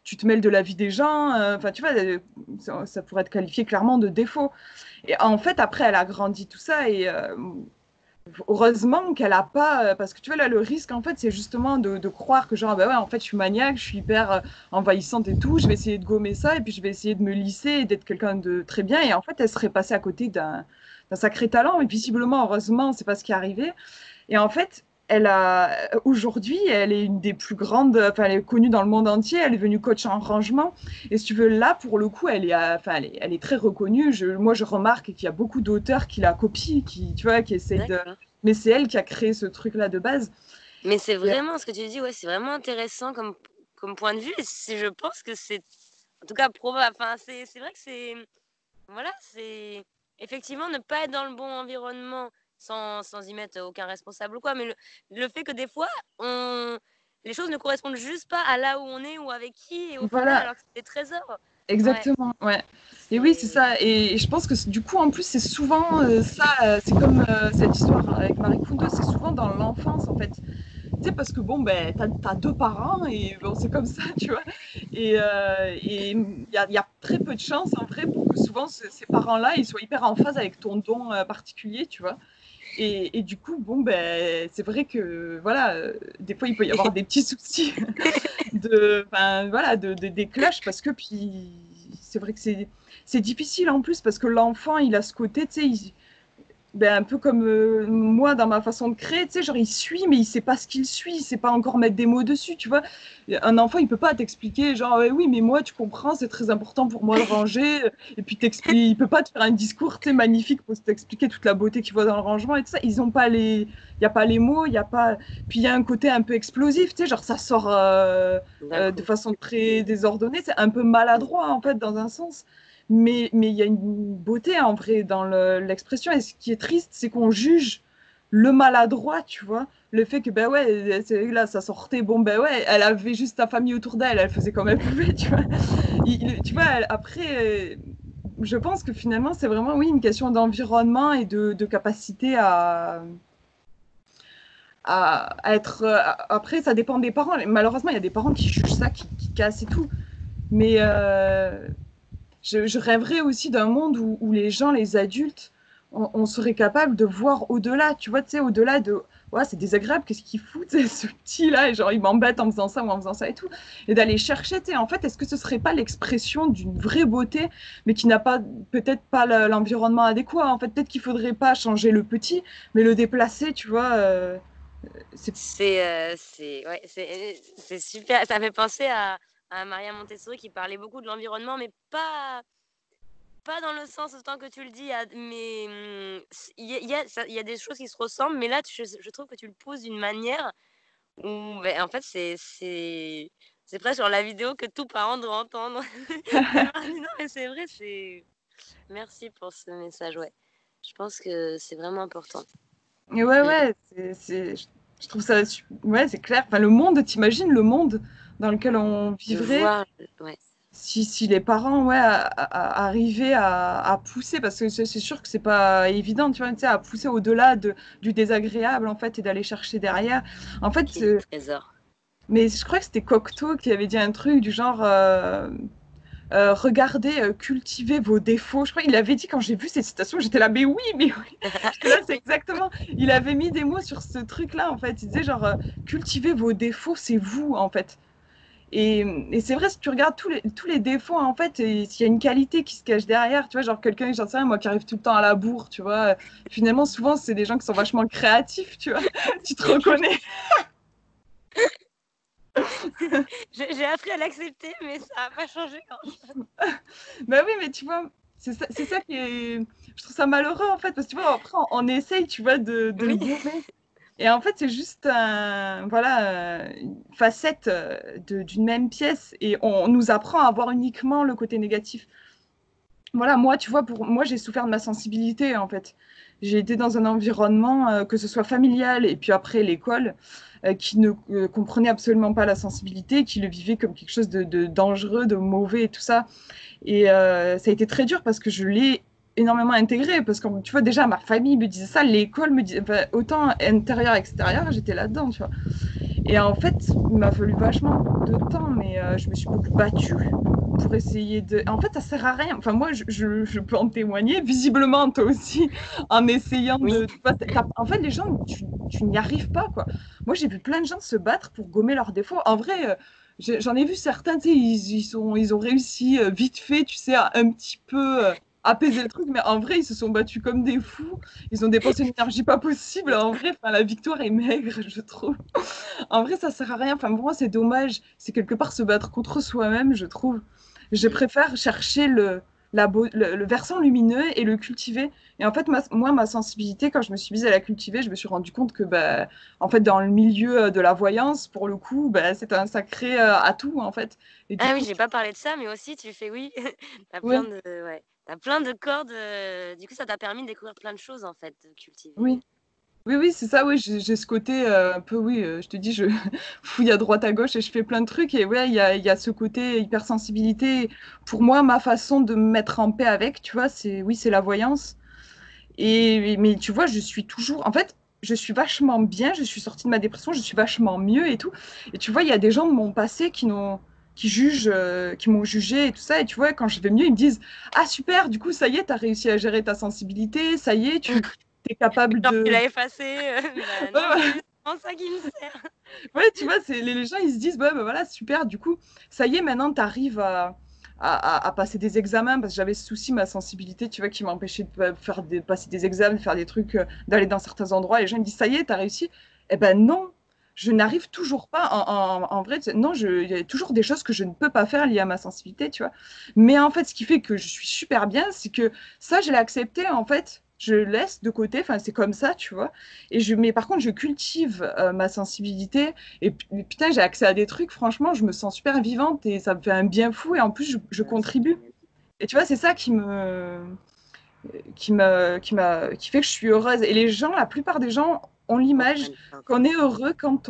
Speaker 1: tu te mêles de la vie des gens, enfin, tu vois, ça pourrait être qualifié clairement de défaut. Et en fait, après, elle a grandi tout ça, et heureusement qu'elle a pas, parce que tu vois, là, le risque, en fait, c'est justement de croire que, genre, bah ouais, en fait, je suis maniaque, je suis hyper envahissante et tout, je vais essayer de gommer ça, et puis je vais essayer de me lisser et d'être quelqu'un de très bien, et en fait, elle serait passée à côté d'un sacré talent, mais visiblement, heureusement, c'est pas ce qui est arrivé. Et en fait, aujourd'hui, elle est une des plus grandes, enfin, elle est connue dans le monde entier, elle est devenue coach en rangement. Et si tu veux, là, pour le coup, enfin, elle est très reconnue. Moi, je remarque qu'il y a beaucoup d'auteurs qui la copient, tu vois, qui essayent de.
Speaker 2: D'accord.
Speaker 1: Mais c'est elle qui a créé ce truc-là de base.
Speaker 2: Mais c'est
Speaker 1: Et-
Speaker 2: vraiment ce que tu dis, ouais, c'est vraiment intéressant comme point de vue. Et je pense que c'est, en tout cas, probable. Enfin, c'est vrai que c'est, voilà, c'est effectivement ne pas être dans le bon environnement sans y mettre aucun responsable ou quoi. Mais le fait que des fois, les choses ne correspondent juste pas à là où on est ou avec qui, et au final,
Speaker 1: Voilà,
Speaker 2: alors que c'est des trésors. Ouais,
Speaker 1: exactement, ouais. Et oui, c'est
Speaker 2: c'est.
Speaker 1: ça. Et je pense que du coup, en plus, c'est souvent ça, c'est comme cette histoire avec Marie Kondo, c'est souvent dans l'enfance, en fait. Tu sais, parce que bon, ben, t'as deux parents et bon, c'est comme ça, tu vois. Et il y a très peu de chances, en vrai, pour que souvent ces parents-là, ils soient hyper en phase avec ton don particulier, tu vois. Et du coup, bon, ben, c'est vrai que, voilà, des fois, il peut y avoir des petits soucis voilà, des clashs parce que, puis, c'est vrai que c'est difficile en plus parce que l'enfant, il a ce côté, tu sais, ben, un peu comme moi dans ma façon de créer, tu sais, genre il suit, mais il sait pas ce qu'il suit, il sait pas encore mettre des mots dessus, tu vois. Un enfant, il peut pas t'expliquer, genre, oui, mais moi, tu comprends, c'est très important pour moi de ranger, et puis il peut pas te faire un discours, tu sais, magnifique pour t'expliquer toute la beauté qu'il voit dans le rangement et tout ça. Ils ont pas il y a pas les mots, il y a pas, puis il y a un côté un peu explosif, tu sais, genre ça sort
Speaker 2: D'un
Speaker 1: de
Speaker 2: coup.
Speaker 1: façon très désordonnée, c'est un peu maladroit en fait dans un sens. Mais il y a une beauté en vrai dans l'expression. Et ce qui est triste, c'est qu'on juge le maladroit, tu vois. Le fait que, ben ouais, là, ça sortait, bon, ben ouais, elle avait juste sa famille autour d'elle, elle faisait comme elle pouvait, tu vois. Tu vois, après, je pense que finalement, c'est vraiment, oui, une question d'environnement et de capacité à être. Après, ça dépend des parents. Malheureusement, il y a des parents qui jugent ça, qui cassent et tout. Mais je rêverais aussi d'un monde où les gens, les adultes, on serait capable de voir au-delà, tu vois, tu sais, au-delà de, ouais, c'est désagréable, qu'est-ce qu'il fout, ce petit-là, et genre, il m'embête en faisant ça ou en faisant ça et tout, et d'aller chercher, tu sais, en fait, est-ce que ce serait pas l'expression d'une vraie beauté, mais qui n'a pas, peut-être pas l'environnement adéquat, en fait, peut-être qu'il faudrait pas changer le petit, mais le déplacer, tu vois, c'est,
Speaker 2: Ouais, c'est super. Ça fait penser à Maria Montessori qui parlait beaucoup de l'environnement, mais pas dans le sens autant que tu le dis, mais il y a des choses qui se ressemblent, mais là, je trouve que tu le poses d'une manière où, ben, en fait, c'est presque sur la vidéo que tout parent doit entendre. Et je me dis, non, mais c'est vrai, merci pour ce message, ouais. Je pense que c'est vraiment important.
Speaker 1: ouais,
Speaker 2: Mm.
Speaker 1: ouais, je trouve ça, ouais, c'est clair, enfin, le monde, t'imagines le monde dans lequel on
Speaker 2: De
Speaker 1: vivrait
Speaker 2: voir, ouais.
Speaker 1: si les parents ouais, arrivaient à pousser, parce que c'est sûr que c'est pas évident, tu vois, tu sais, à pousser au-delà du désagréable, en fait, et d'aller chercher derrière. En fait,
Speaker 2: Qu'il y ait des trésors.
Speaker 1: mais je crois que c'était Cocteau qui avait dit un truc du genre, regardez, cultivez vos défauts. Je crois qu'il avait dit, quand j'ai vu cette citation, j'étais là, mais oui. J'étais là, c'est exactement. Il avait mis des mots sur ce truc-là, en fait. Il disait genre, cultivez vos défauts, c'est vous, en fait. Et c'est vrai, si tu regardes tous les défauts, en fait, s'il y a une qualité qui se cache derrière, tu vois, genre quelqu'un, j'en sais rien, moi, qui arrive tout le temps à la bourre, tu vois, finalement, souvent, c'est des gens qui sont vachement créatifs, tu vois, tu te reconnais.
Speaker 2: J'ai appris à l'accepter, mais ça n'a pas changé grand-chose.
Speaker 1: Bah oui, mais tu vois, c'est ça qui est. Je trouve ça malheureux en fait, parce que tu vois, après, on essaye, tu vois, de le
Speaker 2: Oui.
Speaker 1: gommer. Et en fait, c'est juste voilà, une facette d'une même pièce. Et on nous apprend à voir uniquement le côté négatif. Voilà, moi, tu vois, pour moi, j'ai souffert de ma sensibilité en fait. J'ai été dans un environnement, que ce soit familial et puis après l'école, qui ne comprenait absolument pas la sensibilité, qui le vivait comme quelque chose de dangereux, de mauvais et tout ça. Et ça a été très dur parce que je l'ai énormément intégré. Parce que tu vois, déjà, ma famille me disait ça, l'école me disait, enfin, autant intérieur, extérieur, j'étais là-dedans, tu vois. Et en fait, il m'a fallu vachement de temps, mais je me suis beaucoup battue pour essayer de. En fait, ça sert à rien. Enfin, moi, je peux en témoigner. Visiblement, toi aussi, en essayant
Speaker 2: Oui.
Speaker 1: de. En fait, les gens, tu n'y arrives pas, quoi. Moi, j'ai vu plein de gens se battre pour gommer leurs défauts. En vrai, j'en ai vu certains, tu sais, ils ont réussi vite fait, tu sais, à un petit peu apaiser le truc, mais en vrai, ils se sont battus comme des fous. Ils ont dépensé une énergie pas possible. En vrai, enfin, la victoire est maigre, je trouve. En vrai, ça sert à rien. Enfin, pour moi, c'est dommage. C'est quelque part se battre contre soi-même, je trouve. Je préfère chercher le versant lumineux et le cultiver. Et en fait, moi, ma sensibilité, quand je me suis mise à la cultiver, je me suis rendu compte que, bah, en fait, dans le milieu de la voyance, pour le coup, bah, c'est un sacré atout, en fait. Et du
Speaker 2: Ah oui,
Speaker 1: coup,
Speaker 2: j'ai pas parlé de ça, mais aussi tu fais oui, t'as plein
Speaker 1: ouais,
Speaker 2: de ouais, tu plein de cordes, du coup ça t'a permis de découvrir plein de choses en fait, de cultiver.
Speaker 1: oui. Oui, oui, c'est ça, oui, j'ai ce côté un peu, oui, je te dis, je fouille à droite à gauche et je fais plein de trucs. Et ouais, il y a ce côté hypersensibilité. Pour moi, ma façon de me mettre en paix avec, tu vois, oui, c'est la voyance. Mais tu vois, je suis toujours, en fait, je suis vachement bien, je suis sortie de ma dépression, je suis vachement mieux et tout. Et tu vois, il y a des gens de mon passé qui jugent, qui m'ont jugé et tout ça. Et tu vois, quand je vais mieux, ils me disent, ah super, du coup, ça y est, t'as réussi à gérer ta sensibilité, ça y est, tu es capable
Speaker 2: Genre tu
Speaker 1: de.
Speaker 2: l'as effacé, bah
Speaker 1: Ouais,
Speaker 2: non,
Speaker 1: ouais.
Speaker 2: c'est justement ça qui me sert.
Speaker 1: Ouais, tu vois, les gens, ils se disent, ouais, bah voilà, super, du coup, ça y est, maintenant, tu arrives à passer des examens, parce que j'avais ce souci, ma sensibilité, tu vois, qui m'empêchait de passer des examens, de faire des trucs, d'aller dans certains endroits. Les gens, ils me disent, ça y est, tu as réussi. Eh ben non, je n'arrive toujours pas. En vrai, non, il y a toujours des choses que je ne peux pas faire liées à ma sensibilité, tu vois. Mais en fait, ce qui fait que je suis super bien, c'est que ça, je l'ai accepté, en fait. Je le laisse de côté, enfin, c'est comme ça, tu vois. Mais par contre, je cultive ma sensibilité. Et putain, j'ai accès à des trucs, franchement, je me sens super vivante et ça me fait un bien fou. Et en plus, je
Speaker 2: Ah, c'est
Speaker 1: contribue.
Speaker 2: génial.
Speaker 1: Et tu vois, c'est ça qui fait que je suis heureuse. Et les gens, la plupart des gens ont l'image
Speaker 2: Comprennent pas
Speaker 1: qu'on
Speaker 2: encore.
Speaker 1: est heureux quand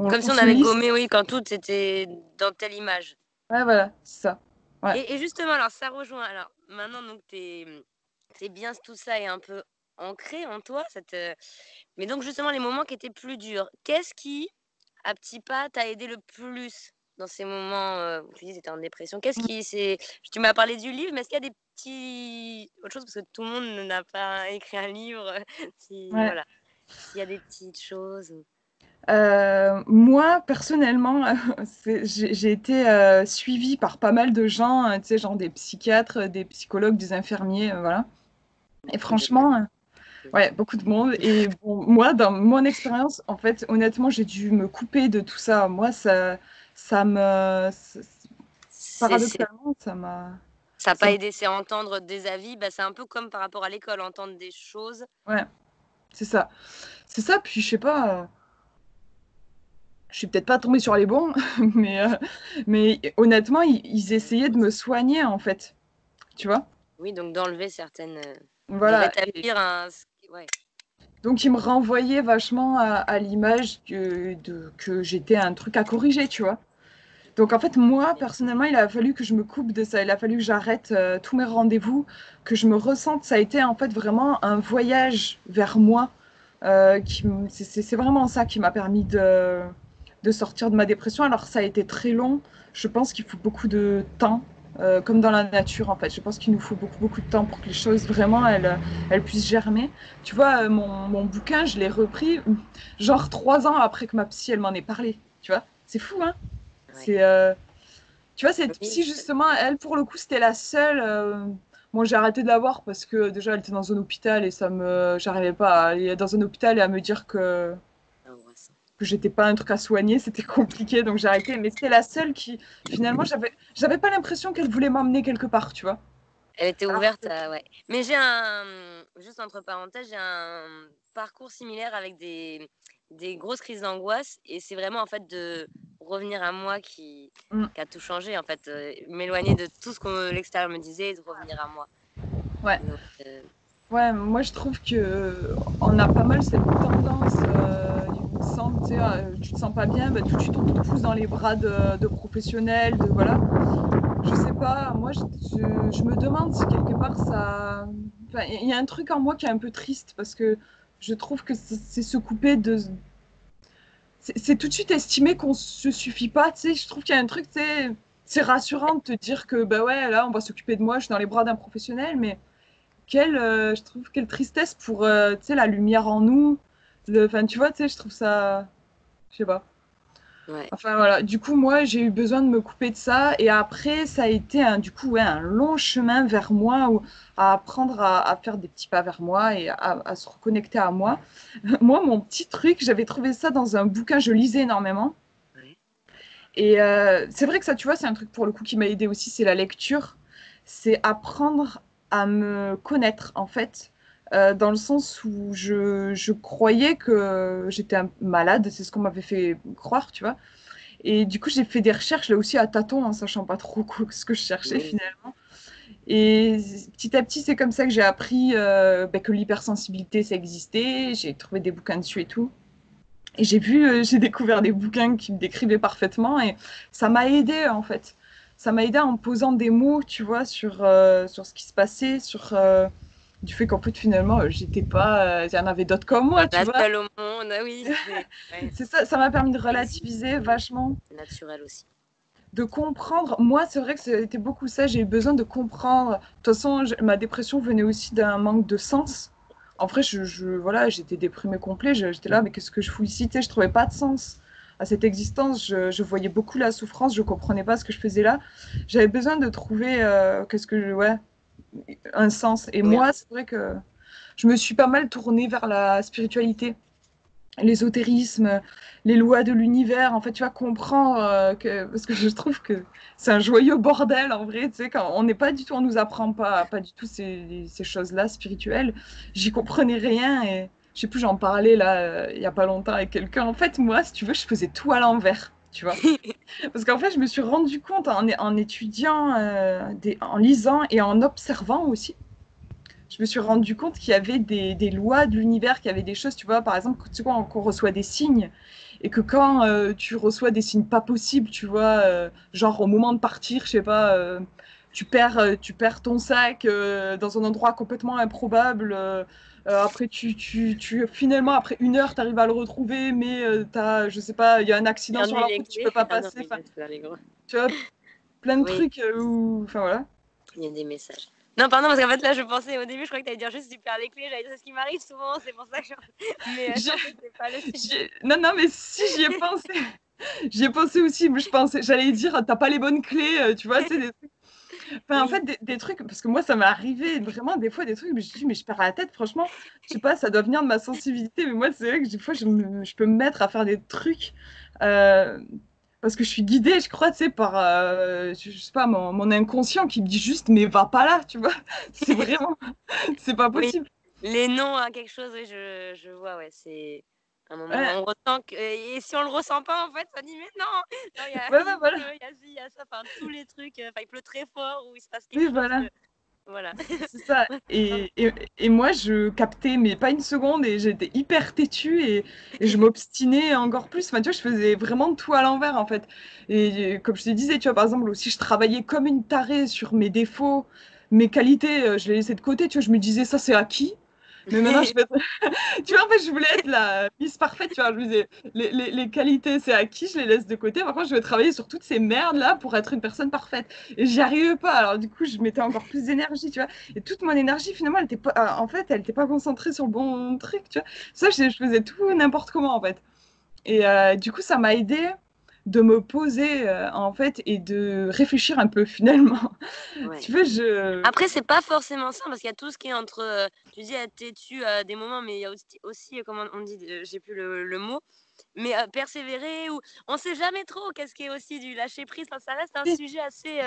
Speaker 2: Comme
Speaker 1: on
Speaker 2: si on
Speaker 1: se
Speaker 2: avait
Speaker 1: lisse.
Speaker 2: gommé, oui, quand tout était dans telle image.
Speaker 1: Ouais, voilà, c'est ça. Ouais.
Speaker 2: Et justement, alors ça rejoint, alors maintenant donc c'est bien tout ça est un peu ancré en toi, mais donc justement les moments qui étaient plus durs, qu'est-ce qui, à petits pas, t'a aidé le plus dans ces moments où tu dis que tu en dépression? Qu'est-ce qui c'est Tu m'as parlé du livre, mais est-ce qu'il y a des petits autre chose parce que tout le monde n'a pas écrit un livre, si
Speaker 1: Ouais.
Speaker 2: voilà, s'il y a des petites choses ou
Speaker 1: Moi, personnellement, j'ai été suivie par pas mal de gens, tu sais, genre des psychiatres, des psychologues, des infirmiers, voilà. Et
Speaker 2: beaucoup de monde.
Speaker 1: franchement, ouais, beaucoup de monde. Et bon, moi, dans mon expérience, en fait, honnêtement, j'ai dû me couper de tout ça. Moi, ça me,
Speaker 2: C'est
Speaker 1: paradoxalement, ça m'a,
Speaker 2: ça a
Speaker 1: ça
Speaker 2: pas
Speaker 1: me-
Speaker 2: aidé, c'est entendre des avis, bah, c'est un peu comme par rapport à l'école, entendre des choses.
Speaker 1: ouais, c'est ça. C'est ça. Puis je sais pas, je suis peut-être pas tombée sur les bons, mais, euh, mais honnêtement, ils essayaient de me soigner, en fait. Tu vois?
Speaker 2: Oui, donc d'enlever certaines, de
Speaker 1: Voilà.
Speaker 2: rétablir un ce qui ouais.
Speaker 1: Donc, il me renvoyait vachement à l'image que j'étais un truc à corriger, tu vois. Donc, en fait, moi, personnellement, il a fallu que je me coupe de ça. Il a fallu que j'arrête tous mes rendez-vous, que je me ressente. Ça a été, en fait, vraiment un voyage vers moi. C'est vraiment ça qui m'a permis de sortir de ma dépression. Alors, ça a été très long. Je pense qu'il faut beaucoup de temps, comme dans la nature, en fait. Je pense qu'il nous faut beaucoup, beaucoup de temps pour que les choses, vraiment, elles puissent germer. Tu vois, mon bouquin, je l'ai repris genre 3 ans après que ma psy, elle m'en ait parlé. Tu vois, c'est fou, hein?
Speaker 2: Ouais.
Speaker 1: C'est, tu vois, cette
Speaker 2: Oui,
Speaker 1: psy, justement, elle, pour le coup, c'était la seule. Moi, j'ai arrêté de la voir parce que déjà, elle était dans un hôpital et j'arrivais pas à aller dans un hôpital et à me dire
Speaker 2: angoissant.
Speaker 1: que j'étais pas un truc à soigner, c'était compliqué, donc j'ai arrêté. Mais c'était la seule qui, finalement, j'avais pas l'impression qu'elle voulait m'emmener quelque part, tu vois.
Speaker 2: Elle était
Speaker 1: Alors
Speaker 2: ouverte
Speaker 1: que,
Speaker 2: à, ouais. Mais juste entre parenthèses, j'ai un parcours similaire avec des grosses crises d'angoisse. Et c'est vraiment, en fait, de revenir à moi
Speaker 1: mm,
Speaker 2: qui a tout changé, en fait. M'éloigner de tout ce que l'extérieur me disait et de revenir à moi.
Speaker 1: ouais.
Speaker 2: Donc,
Speaker 1: Ouais, moi je trouve que on a pas mal cette tendance, il me semble, tu te sens pas bien, bah, tout de suite on te pousse dans les bras de professionnels, voilà. Je sais pas, moi je me demande si quelque part ça. Enfin, il y a un truc en moi qui est un peu triste parce que je trouve que c'est se couper de. C'est tout de suite estimer qu'on se suffit pas, tu sais. Je trouve qu'il y a un truc, tu sais, c'est rassurant de te dire que bah ouais, là on va s'occuper de moi, je suis dans les bras d'un professionnel, mais je trouve quelle tristesse pour tu sais, la lumière en nous. Enfin, tu vois, tu sais, je trouve ça. Je sais pas.
Speaker 2: ouais.
Speaker 1: Enfin voilà, du coup, moi, j'ai eu besoin de me couper de ça. Et après, ça a été du coup, ouais, un long chemin vers moi, à apprendre à faire des petits pas vers moi et à se reconnecter à moi. Moi, mon petit truc, j'avais trouvé ça dans un bouquin, je lisais énormément.
Speaker 2: Ouais.
Speaker 1: Et c'est vrai que ça, tu vois, c'est un truc pour le coup qui m'a aidé aussi, c'est la lecture. C'est apprendre à me connaître, en fait, dans le sens où je croyais que j'étais malade, c'est ce qu'on m'avait fait croire, tu vois. Et du coup, j'ai fait des recherches là aussi à tâtons, en sachant pas trop ce que je cherchais
Speaker 2: Oui.
Speaker 1: finalement. Et petit à petit, c'est comme ça que j'ai appris que l'hypersensibilité, ça existait. J'ai trouvé des bouquins dessus et tout. Et j'ai découvert des bouquins qui me décrivaient parfaitement et ça m'a aidé en fait. Ça m'a aidé en me posant des mots, tu vois, sur ce qui se passait, du fait qu'en fait finalement, j'étais pas, il y en avait d'autres comme moi, tu
Speaker 2: La
Speaker 1: vois.
Speaker 2: seule au monde, ah oui, ouais,
Speaker 1: C'est ça, ça m'a permis de
Speaker 2: existe.
Speaker 1: relativiser vachement,
Speaker 2: C'est naturel aussi.
Speaker 1: de comprendre. Moi, c'est vrai que c'était beaucoup ça, j'ai eu besoin de comprendre. De toute façon, ma dépression venait aussi d'un manque de sens. En vrai, voilà, j'étais déprimée complet, j'étais là, mais qu'est-ce que je fous ici? Tu sais, je trouvais pas de sens à cette existence. Je voyais beaucoup la souffrance, je comprenais pas ce que je faisais là. J'avais besoin de trouver ouais, un sens. Et
Speaker 2: Bien.
Speaker 1: moi, c'est vrai que je me suis pas mal tournée vers la spiritualité, l'ésotérisme, les lois de l'univers. En fait, tu vas comprendre parce que je trouve que c'est un joyeux bordel en vrai. Tu sais, quand on n'est pas du tout, on nous apprend pas du tout ces choses-là spirituelles. J'y comprenais rien et je sais plus, j'en parlais là il y a pas longtemps avec quelqu'un. En fait, moi, si tu veux, je faisais tout à l'envers. Tu vois, parce qu'en fait, je me suis rendu compte en étudiant, en lisant et en observant aussi, je me suis rendu compte qu'il y avait des lois de l'univers, qu'il y avait des choses, tu vois, par exemple, tu vois, qu'on reçoit des signes, et que quand tu reçois des signes pas possibles, tu vois, genre au moment de partir, je sais pas, tu perds ton sac dans un endroit complètement improbable, après, finalement, après 1 heure, tu arrives à le retrouver, mais je sais pas, il y a un accident sur
Speaker 2: Perdu
Speaker 1: la
Speaker 2: les
Speaker 1: route, tu peux
Speaker 2: clés.
Speaker 1: pas
Speaker 2: Ah non,
Speaker 1: passer,
Speaker 2: mais
Speaker 1: enfin,
Speaker 2: laisse faire les gros.
Speaker 1: tu vois, plein de
Speaker 2: Oui,
Speaker 1: trucs enfin voilà.
Speaker 2: il y a des messages. Non, pardon, parce qu'en fait, là, je pensais au début, je croyais que tu allais dire juste tu perds les clés. J'allais dire c'est ce qui m'arrive souvent, c'est pour ça que Mais je
Speaker 1: J'ai-
Speaker 2: pensais que c'était pas le sujet.
Speaker 1: Non, non, mais si j'y ai pensé. J'y ai pensé aussi, mais j'allais dire, t'as pas les bonnes clés, tu vois, c'est enfin, en
Speaker 2: Oui,
Speaker 1: fait, des trucs, parce que moi, ça m'est arrivé vraiment des fois des trucs, mais je me dis, mais je perds la tête, franchement, je sais pas, ça doit venir de ma sensibilité, mais moi, c'est vrai que des fois, je peux me mettre à faire des trucs, euh, parce que je suis guidée, je crois, tu sais, par, je sais pas, mon inconscient qui me dit juste, mais va pas là, tu vois, c'est vraiment, c'est pas
Speaker 2: oui.
Speaker 1: possible.
Speaker 2: Les noms à quelque chose, oui, je vois, ouais, c'est un moment,
Speaker 1: Ouais,
Speaker 2: on ressent que. Et si on le ressent pas, en fait, on dit, mais non, non,
Speaker 1: ouais, ouais,
Speaker 2: il
Speaker 1: voilà,
Speaker 2: pleut, il y a ci, il y a ça, enfin, tous les trucs, enfin, il pleut très fort ou il se passe
Speaker 1: oui,
Speaker 2: quelque chose
Speaker 1: voilà.
Speaker 2: que. Voilà.
Speaker 1: C'est ça. Et moi, je captais, mais pas une seconde, et j'étais hyper têtue et je m'obstinais encore plus. Enfin, tu vois, je faisais vraiment tout à l'envers, en fait. Et comme je te disais, tu vois, par exemple, aussi, je travaillais comme une tarée sur mes défauts, mes qualités, je les laissais de côté, tu vois, je me disais, ça, c'est acquis. Mais maintenant, je vais tu vois, en fait, je voulais être la Miss parfaite, tu vois. Je me disais, les qualités, c'est acquis, je les laisse de côté. Par contre, je vais travailler sur toutes ces merdes-là pour être une personne parfaite. Et j'y arrivais pas. Alors, du coup, je mettais encore plus d'énergie, tu vois. Et toute mon énergie, finalement, elle était pas, en fait, elle était pas concentrée sur le bon truc, tu vois. Ça, je faisais tout n'importe comment, en fait. Et du coup, ça m'a aidé de me poser, en fait, et de réfléchir un peu, finalement.
Speaker 2: Ouais.
Speaker 1: Tu vois, je...
Speaker 2: Après, c'est pas forcément ça, parce qu'il y a tout ce qui est entre, tu dis, être têtu à des moments, mais il y a aussi comment on dit, j'ai plus le mot, mais persévérer, ou on sait jamais trop qu'est-ce qui est aussi du lâcher prise. Enfin, ça reste un
Speaker 1: Oui,
Speaker 2: sujet assez.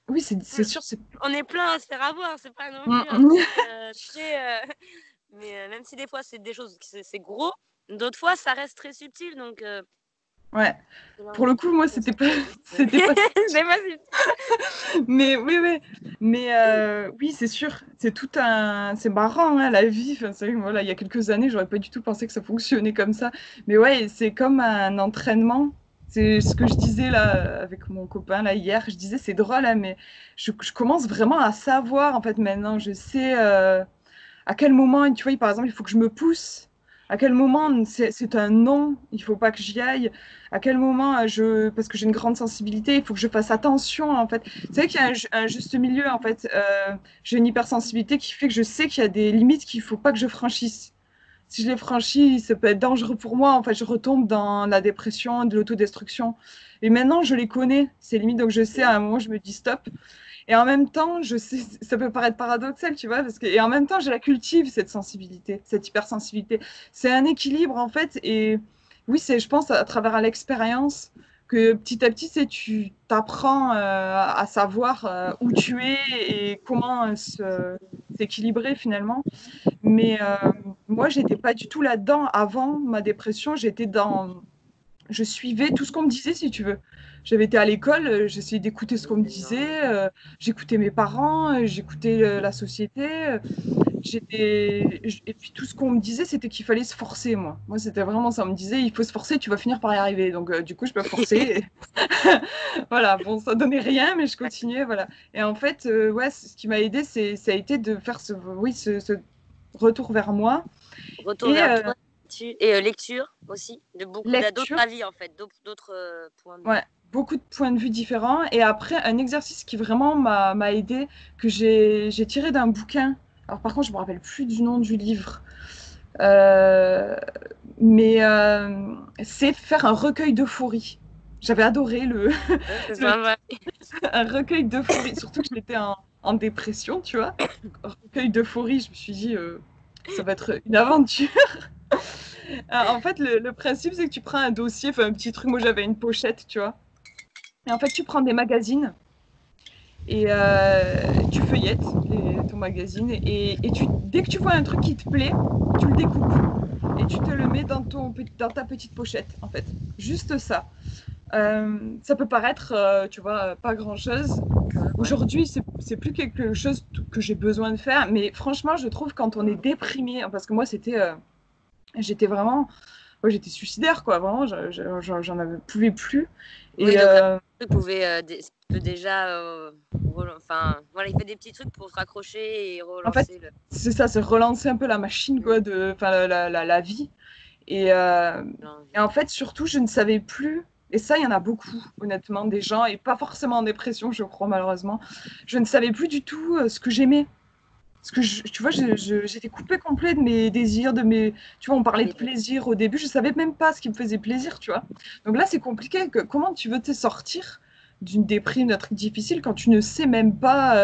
Speaker 1: oui, c'est sûr, c'est...
Speaker 2: On est plein à se faire avoir, c'est pas non plus un
Speaker 1: Mm.
Speaker 2: truc très. Mais même si des fois c'est des choses, c'est gros, d'autres fois ça reste très subtil, donc.
Speaker 1: Ouais. Pour le coup, moi, c'était pas, c'était pas...
Speaker 2: C'est pas subtil.
Speaker 1: Mais oui, oui. Mais oui, c'est sûr. C'est tout un... C'est marrant, hein, la vie. Enfin, c'est vrai que, voilà, il y a quelques années, j'aurais pas du tout pensé que ça fonctionnait comme ça. Mais ouais, c'est comme un entraînement. C'est ce que je disais là avec mon copain là hier. Je disais, c'est drôle, hein, mais je commence vraiment à savoir, en fait, maintenant. Je sais à quel moment, tu vois, par exemple, il faut que je me pousse. À quel moment c'est un non, il faut pas que j'y aille. À quel moment parce que j'ai une grande sensibilité, il faut que je fasse attention, en fait. C'est vrai qu'il y a un juste milieu, en fait. J'ai une hypersensibilité qui fait que je sais qu'il y a des limites qu'il faut pas que je franchisse. Si je les franchis, ça peut être dangereux pour moi. En fait, je retombe dans la dépression, de l'autodestruction. Et maintenant, je les connais, ces limites. Donc, je sais, à un moment, je me dis stop. Et en même temps, je sais, ça peut paraître paradoxal, tu vois, et en même temps, je la cultive, cette sensibilité, cette hypersensibilité. C'est un équilibre, en fait, et oui, c'est, je pense, à travers l'expérience, que petit à petit, tu t'apprends à savoir où tu es et comment s'équilibrer finalement. Mais moi, j'étais pas du tout là-dedans avant ma dépression. Je suivais tout ce qu'on me disait, si tu veux. J'avais été à l'école, j'essayais d'écouter ce qu'on me disait, j'écoutais mes parents, j'écoutais la société. Et puis tout ce qu'on me disait, c'était qu'il fallait se forcer, moi. Moi, c'était vraiment ça. On me disait, il faut se forcer, tu vas finir par y arriver. Donc, du coup, je me forçais. Voilà, bon, ça donnait rien, mais je continuais, voilà. Et en fait, ouais, ce qui m'a aidé, ça a été de faire oui, ce retour vers moi.
Speaker 2: Retour
Speaker 1: Et
Speaker 2: vers toi, et lecture aussi, de beaucoup d'autres
Speaker 1: lecture,
Speaker 2: avis en fait, d'autres points de vue.
Speaker 1: ouais, beaucoup de points de vue différents. Et après, un exercice qui vraiment m'a aidé, que j'ai tiré d'un bouquin. Alors, par contre, je me rappelle plus du nom du livre. Euh, mais c'est faire un recueil d'euphorie. J'avais adoré
Speaker 2: C'est
Speaker 1: le
Speaker 2: sympa.
Speaker 1: un recueil d'euphorie, surtout que j'étais en dépression, tu vois. Un recueil d'euphorie, je me suis dit, ça va être une aventure. En fait, le principe, c'est que tu prends un dossier, enfin un petit truc, moi j'avais une pochette, tu vois. Et en fait, tu prends des magazines et tu feuillettes ton magazine et dès que tu vois un truc qui te plaît, tu le découpes et tu te le mets dans ta petite pochette, en fait. Juste ça. Ça peut paraître, tu vois, pas grand-chose. Aujourd'hui, c'est plus quelque chose que j'ai besoin de faire, mais franchement, je trouve quand on est déprimé, parce que moi, j'étais vraiment, ouais, j'étais suicidaire, quoi, vraiment, pouvais plus.
Speaker 2: Oui,
Speaker 1: Et
Speaker 2: donc tu pouvait peut déjà, enfin, voilà, il fait des petits trucs pour se raccrocher et
Speaker 1: en fait,
Speaker 2: relancer le.
Speaker 1: c'est ça, c'est relancer un peu la machine, quoi, enfin, la vie. Et, et en fait, surtout, je ne savais plus, et ça, il y en a beaucoup, honnêtement, des gens, et pas forcément en dépression, je crois, malheureusement, je ne savais plus du tout ce que j'aimais. Parce que, tu vois, j'étais coupée complet de mes désirs, Tu vois, on parlait de plaisir au début, je savais même pas ce qui me faisait plaisir, tu vois. Donc là, c'est compliqué. Comment tu veux te sortir d'une déprime, d'un truc difficile, quand tu ne sais même pas...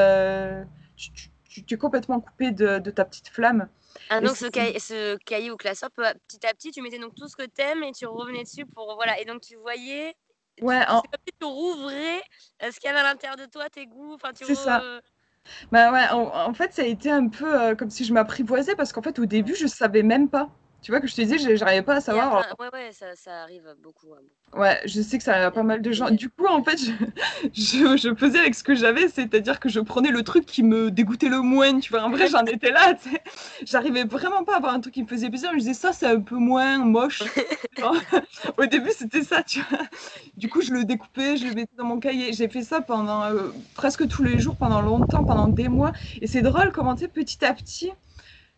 Speaker 1: tu es complètement coupé de ta petite flamme.
Speaker 2: Ah,
Speaker 1: Et
Speaker 2: donc ce cahier ou classeur, petit à petit, tu mettais donc tout ce que t'aimes et tu revenais dessus pour, voilà. Et donc tu voyais,
Speaker 1: ouais,
Speaker 2: c'est comme si tu rouvrais ce qu'il y avait à l'intérieur de toi, tes goûts, enfin
Speaker 1: c'est ça. Bah ouais, en fait, ça a été un peu comme si je m'apprivoisais parce qu'en fait, au début, je savais même pas. Tu vois, que je te disais, j'arrivais pas à
Speaker 2: Il y a
Speaker 1: savoir.
Speaker 2: plein, ouais, ça arrive beaucoup.
Speaker 1: Ouais, je sais que ça a pas mal de gens. Du coup, en fait, je faisais avec ce que j'avais, c'est-à-dire que je prenais le truc qui me dégoûtait le moins. Tu vois, en vrai, j'en étais là, tu sais. J'arrivais vraiment pas à avoir un truc qui me faisait plaisir. Je disais, ça, c'est un peu moins moche. Genre, au début, c'était ça, tu vois. Du coup, je le découpais, je le mettais dans mon cahier. J'ai fait ça pendant presque tous les jours, pendant longtemps, pendant des mois. Et c'est drôle comment, tu sais, petit à petit,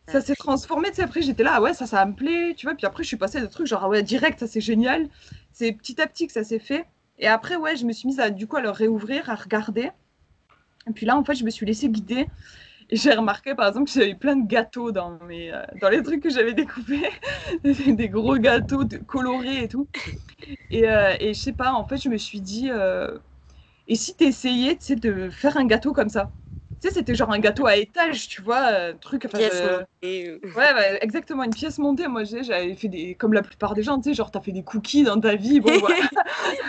Speaker 1: ça s'est transformé. Tu sais, après, j'étais là, ah ouais, ça me plaît, tu vois. Puis après, je suis passée à des trucs genre, ah ouais, direct, ça, c'est génial. C'est petit à petit que ça s'est fait. Et après, ouais, je me suis mise du coup, à le réouvrir, à regarder. Et puis là, en fait, je me suis laissée guider. Et j'ai remarqué, par exemple, que j'avais plein de gâteaux dans les trucs que j'avais découpés. Des gros gâteaux colorés et tout. Et je sais pas, en fait, je me suis dit, et si t'essayais, tu sais, de faire un gâteau comme ça? Tu sais, c'était genre un gâteau à étage, tu vois, truc, enfin,
Speaker 2: Pièce montée.
Speaker 1: ouais, exactement, une pièce montée. Moi, j'avais fait comme la plupart des gens, tu sais, genre, t'as fait des cookies dans ta vie, bon, voilà.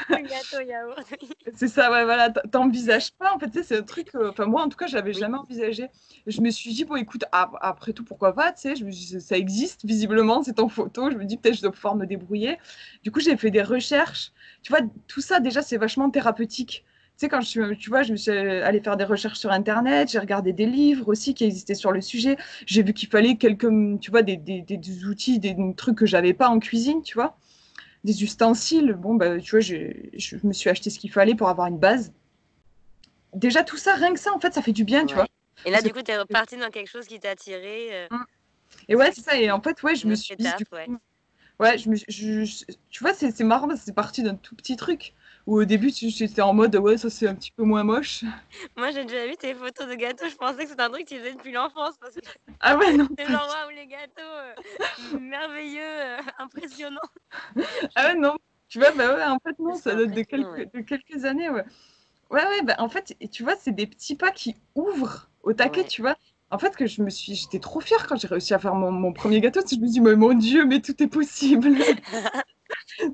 Speaker 2: Un gâteau yaourt.
Speaker 1: C'est ça, ouais, voilà, t'envisages pas, en fait, tu sais, c'est un truc, enfin, moi, en tout cas, je l'avais jamais envisagé. Et je me suis dit, bon, écoute, après tout, pourquoi pas, tu sais, je me dis, ça existe, visiblement, c'est en photo, je me dis, peut-être je dois pouvoir me débrouiller. Du coup, j'ai fait des recherches, tu vois, tout ça, déjà, c'est vachement thérapeutique. Tu sais, tu vois, je me suis allée faire des recherches sur Internet, j'ai regardé des livres aussi qui existaient sur le sujet, j'ai vu qu'il fallait tu vois, des outils, des trucs que j'avais pas en cuisine, tu vois, des ustensiles. Bon, bah, tu vois, je me suis acheté ce qu'il fallait pour avoir une base. Déjà, tout ça, rien que ça, en fait, ça fait du bien, tu vois.
Speaker 2: Ouais. Et là,
Speaker 1: Parce
Speaker 2: du
Speaker 1: que-
Speaker 2: coup, t'es reparti dans quelque chose qui t'a attiré.
Speaker 1: Et ouais, c'est ça. Et en fait, ouais, je
Speaker 2: Une
Speaker 1: me
Speaker 2: autre
Speaker 1: suis dit, du
Speaker 2: étape, ouais.
Speaker 1: coup, ouais, tu vois, c'est marrant parce que c'est parti d'un tout petit truc où au début, j'étais en mode, ouais, ça c'est un petit peu moins moche.
Speaker 2: Moi, j'ai déjà vu tes photos de gâteaux. Je pensais que c'était un truc que tu faisais depuis l'enfance. Parce que
Speaker 1: Ah ouais, non,
Speaker 2: c'est genre, waouh, les gâteaux, merveilleux, impressionnants.
Speaker 1: ah ouais, non. Tu vois, bah ouais, en fait, non,
Speaker 2: C'est
Speaker 1: ça date
Speaker 2: impressionnant, ouais.
Speaker 1: de quelques années, ouais. Ouais, ouais, bah en fait, et tu vois, c'est des petits pas qui ouvrent au taquet,
Speaker 2: Ouais.
Speaker 1: tu vois. En fait, j'étais trop fière quand j'ai réussi à faire mon premier gâteau. Je me dis, mais mon Dieu, mais tout est possible.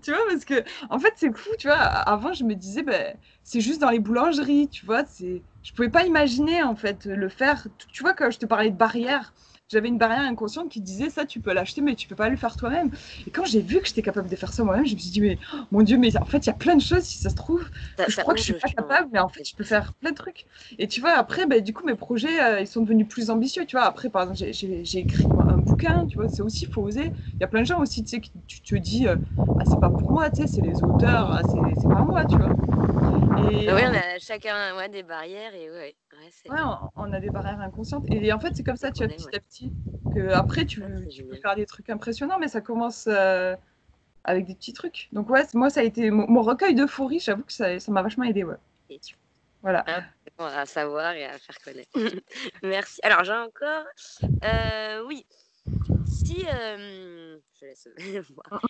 Speaker 1: Tu vois, parce que, en fait, c'est fou, tu vois. Avant, je me disais, ben, c'est juste dans les boulangeries, tu vois. Je pouvais pas imaginer, en fait, le faire. Tu vois, quand je te parlais de barrière, j'avais une barrière inconsciente qui disait, ça, tu peux l'acheter, mais tu peux pas le faire toi-même. Et quand j'ai vu que j'étais capable de faire ça moi-même, je me suis dit, mais oh, mon Dieu, mais en fait, il y a plein de choses, si ça se trouve, que je
Speaker 2: Ça
Speaker 1: crois que je
Speaker 2: ouvre
Speaker 1: suis
Speaker 2: le
Speaker 1: pas
Speaker 2: champ.
Speaker 1: capable, mais en fait, je peux faire plein de trucs. Et tu vois, après, ben, du coup, mes projets, ils sont devenus plus ambitieux, tu vois. Après, par exemple, j'ai écrit moi, un bouquin, tu vois, c'est aussi, il faut oser. Il y a plein de gens aussi, tu sais, qui tu te dis, ah, c'est pas pour moi, tu sais, c'est les auteurs, ah, c'est pas moi, tu vois. Et
Speaker 2: Oui, on a chacun des barrières et ouais,
Speaker 1: ouais, on a des barrières inconscientes. Et en fait, c'est comme
Speaker 2: des
Speaker 1: ça, tu vois,
Speaker 2: problèmes, ouais.
Speaker 1: petit à petit, que après,
Speaker 2: Ah, c'est
Speaker 1: tu peux
Speaker 2: génial.
Speaker 1: faire des trucs impressionnants, mais ça commence avec des petits trucs. Donc ouais, moi, ça a été mon recueil d'euphorie, j'avoue que ça m'a vachement aidé, ouais.
Speaker 2: Et
Speaker 1: Voilà.
Speaker 2: ah, c'est bon à savoir et à faire connaître. Merci. Alors, j'ai encore. Oui, si. Je laisse voir.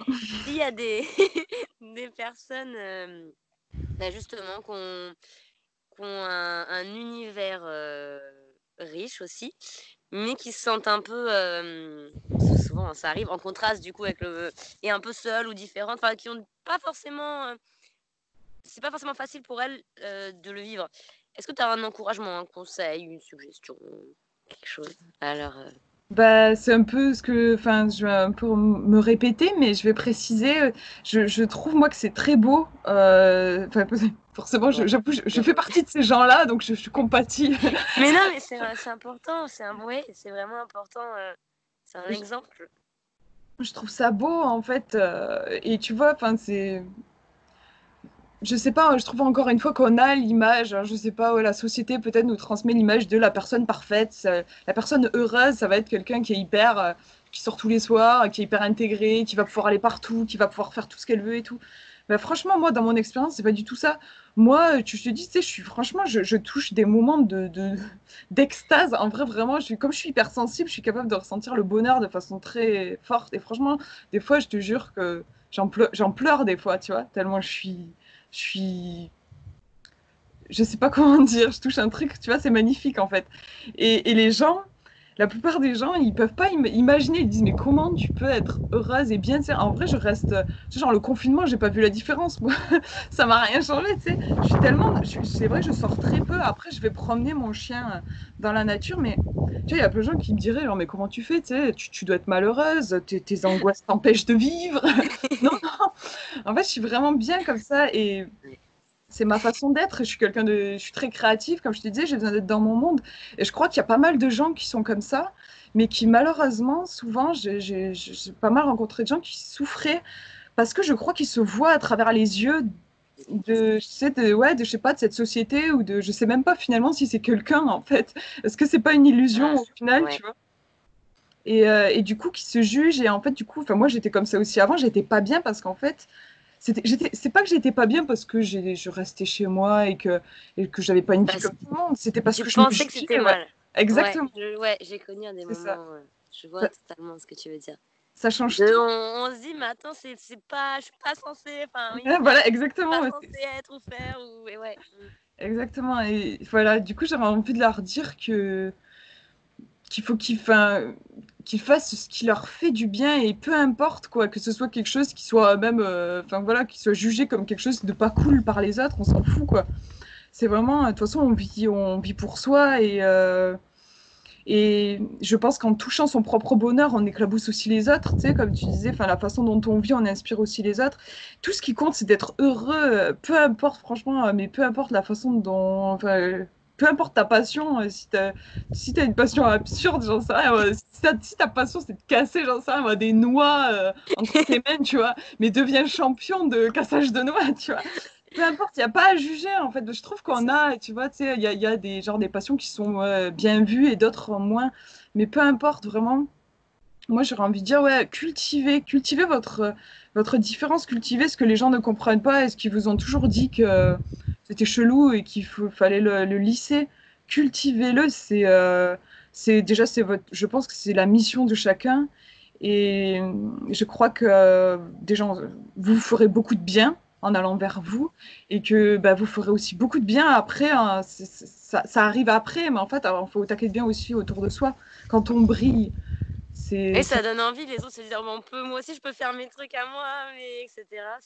Speaker 2: S'il y a des personnes, bah, justement, qui ont un univers riche aussi, mais qui se sentent un peu, souvent ça arrive, en contraste du coup avec et un peu seules ou différentes, enfin qui ont pas forcément, c'est pas forcément facile pour elles de le vivre. Est-ce que tu as un encouragement, un conseil, une suggestion, quelque chose? Alors,
Speaker 1: Bah, c'est un peu enfin, je vais un peu me répéter, mais je vais préciser, je trouve moi que c'est très beau. Enfin, forcément,
Speaker 2: ouais,
Speaker 1: j'avoue, je
Speaker 2: bien
Speaker 1: fais
Speaker 2: oui.
Speaker 1: partie de ces gens-là, donc je compatis.
Speaker 2: Mais non, mais c'est important, ouais, c'est vraiment important. C'est un exemple.
Speaker 1: Je trouve ça beau en fait, et tu vois, enfin je sais pas, je trouve encore une fois qu'on a l'image, hein, je sais pas, ouais, la société peut-être nous transmet l'image de la personne parfaite, la personne heureuse, ça va être quelqu'un qui est hyper, qui sort tous les soirs, qui est hyper intégré, qui va pouvoir aller partout, qui va pouvoir faire tout ce qu'elle veut et tout. Mais franchement, moi, dans mon expérience, c'est pas du tout ça. Moi, tu te dis, tu sais, franchement, je touche des moments d'extase. En vrai, vraiment, comme je suis hyper sensible, je suis capable de ressentir le bonheur de façon très forte. Et franchement, des fois, je te jure que j'en pleure des fois, tu vois, tellement je suis, je sais pas comment dire, je touche un truc, tu vois, c'est magnifique en fait. Et les gens, la plupart des gens, ils peuvent pas imaginer, ils disent mais comment tu peux être heureuse et bien, tu sais, en vrai je reste, tu sais, genre le confinement, j'ai pas vu la différence, moi, ça m'a rien changé, tu sais, c'est vrai, je sors très peu, après je vais promener mon chien dans la nature, mais tu vois, il y a plein de gens qui me diraient, genre mais comment tu fais, tu sais, tu dois être malheureuse, tes angoisses t'empêchent de vivre. Non, non, en fait je suis vraiment bien comme ça et
Speaker 2: Ouais.
Speaker 1: c'est ma façon d'être. Je suis très créative, comme je te disais, j'ai besoin d'être dans mon monde. Et je crois qu'il y a pas mal de gens qui sont comme ça, mais qui malheureusement, souvent, j'ai pas mal rencontré de gens qui souffraient parce que je crois qu'ils se voient à travers les yeux ouais, je sais pas, de cette société ou je sais même pas finalement si c'est quelqu'un en fait. Est-ce que c'est pas une illusion
Speaker 2: Ah,
Speaker 1: au final,
Speaker 2: ouais.
Speaker 1: tu vois? Et du coup, qui se jugent. Et en fait, du coup, enfin, moi, j'étais comme ça aussi avant. J'étais pas bien parce qu'en fait, c'est pas que j'étais pas bien parce que je restais chez moi et que j'avais pas une vie
Speaker 2: Parce
Speaker 1: comme
Speaker 2: que
Speaker 1: tout le monde. C'était parce
Speaker 2: tu
Speaker 1: que je me
Speaker 2: pensais que
Speaker 1: jugeais,
Speaker 2: c'était
Speaker 1: ouais.
Speaker 2: mal.
Speaker 1: Exactement,
Speaker 2: Ouais, j'ai connu des
Speaker 1: c'est ça.
Speaker 2: moments, je vois
Speaker 1: Ça,
Speaker 2: totalement ce que tu veux dire.
Speaker 1: ça change tout.
Speaker 2: On se dit: «Mais attends, c'est pas je suis pas censée, enfin oui,
Speaker 1: Ouais, voilà,
Speaker 2: pas
Speaker 1: exactement. Ouais,
Speaker 2: censée être ou faire ou» et ouais.
Speaker 1: exactement. Et voilà, du coup, j'avais envie de leur dire qu'il faut qu'ils fassent ce qui leur fait du bien et peu importe quoi, que ce soit quelque chose qui soit même, enfin voilà, qui soit jugé comme quelque chose de pas cool par les autres, on s'en fout quoi. C'est vraiment, de toute façon, on vit pour soi et je pense qu'en touchant son propre bonheur, on éclabousse aussi les autres, tu sais, comme tu disais, enfin la façon dont on vit, on inspire aussi les autres. Tout ce qui compte, c'est d'être heureux, peu importe franchement, mais peu importe la façon dont, enfin, peu importe ta passion, si t'as une passion absurde, j'en sais rien, si ta passion c'est de casser, j'en sais rien, des noix entre tes mains, tu vois, mais deviens champion de cassage de noix, tu vois. Peu importe, il n'y a pas à juger en fait. Je trouve
Speaker 2: C'est
Speaker 1: qu'on
Speaker 2: ça.
Speaker 1: a, tu vois, tu sais, y a des passions qui sont bien vues et d'autres moins. Mais peu importe vraiment. Moi, j'aurais envie de dire, ouais, cultivez votre différence, cultivez ce que les gens ne comprennent pas et ce qu'ils vous ont toujours dit que c'était chelou et fallait le lisser. Cultivez-le, c'est déjà, je pense que c'est la mission de chacun. Et je crois que déjà, vous ferez beaucoup de bien en allant vers vous et que bah, vous ferez aussi beaucoup de bien après, hein. Ça arrive après, mais en fait, il faut attaquer de bien aussi autour de soi. Quand on brille,
Speaker 2: Et
Speaker 1: c'est
Speaker 2: ça donne envie, les autres se dire: «Bon, moi aussi je peux faire mes trucs à moi, mais et cetera».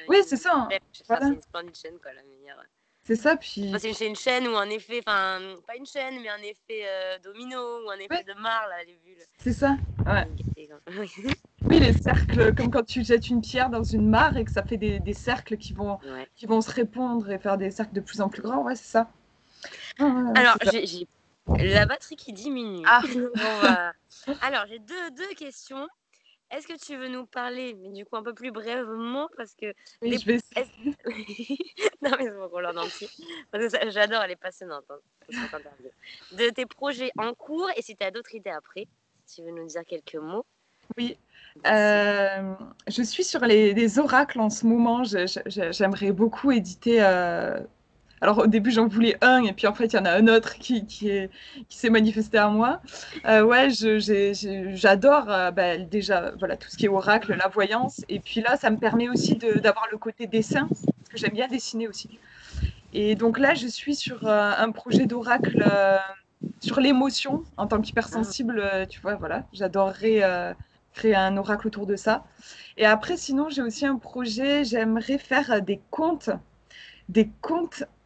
Speaker 1: oui, c'est ça, hein.
Speaker 2: Enfin, c'est
Speaker 1: Voilà,
Speaker 2: une splendide chaîne quoi, la meilleure.
Speaker 1: c'est ça.
Speaker 2: Enfin,
Speaker 1: Puis,
Speaker 2: c'est une chaîne ou un effet, enfin, pas une chaîne, mais un effet, domino ou un
Speaker 1: ouais,
Speaker 2: effet de marle là, les bulles.
Speaker 1: c'est ça. Ouais.
Speaker 2: Gâté, quoi.
Speaker 1: Oui, les cercles, comme quand tu jettes une pierre dans une mare et que ça fait des cercles
Speaker 2: Ouais.
Speaker 1: qui vont se répondre et faire des cercles de plus en plus grands. Ouais, c'est ça. Ouais, ouais, ouais,
Speaker 2: Alors,
Speaker 1: c'est ça.
Speaker 2: j'ai la batterie qui diminue.
Speaker 1: Ah,
Speaker 2: Donc on va alors j'ai deux questions. Est-ce que tu veux nous parler, mais du coup un peu plus brièvement parce que
Speaker 1: oui,
Speaker 2: des
Speaker 1: je vais
Speaker 2: est-ce
Speaker 1: essayer.
Speaker 2: non mais c'est pour qu'on l'en entier. Parce que j'adore, elle est passionnante, hein, cette interview. De tes projets en cours et si tu as d'autres idées après, si tu veux nous dire quelques mots
Speaker 1: Oui.
Speaker 2: dessus.
Speaker 1: Je suis sur les oracles en ce moment. J'aimerais beaucoup éditer. Alors au début j'en voulais un et puis en fait il y en a un autre qui s'est manifesté à moi. Ouais, j'adore bah, déjà voilà tout ce qui est oracle, la voyance et puis là ça me permet aussi d'avoir le côté dessin parce que j'aime bien dessiner aussi. Et donc là je suis sur un projet d'oracle sur l'émotion en tant
Speaker 2: Ah,
Speaker 1: qu'hypersensible, tu vois voilà, j'adorerais créer un oracle autour de ça. Et après sinon j'ai aussi un projet, j'aimerais faire des contes,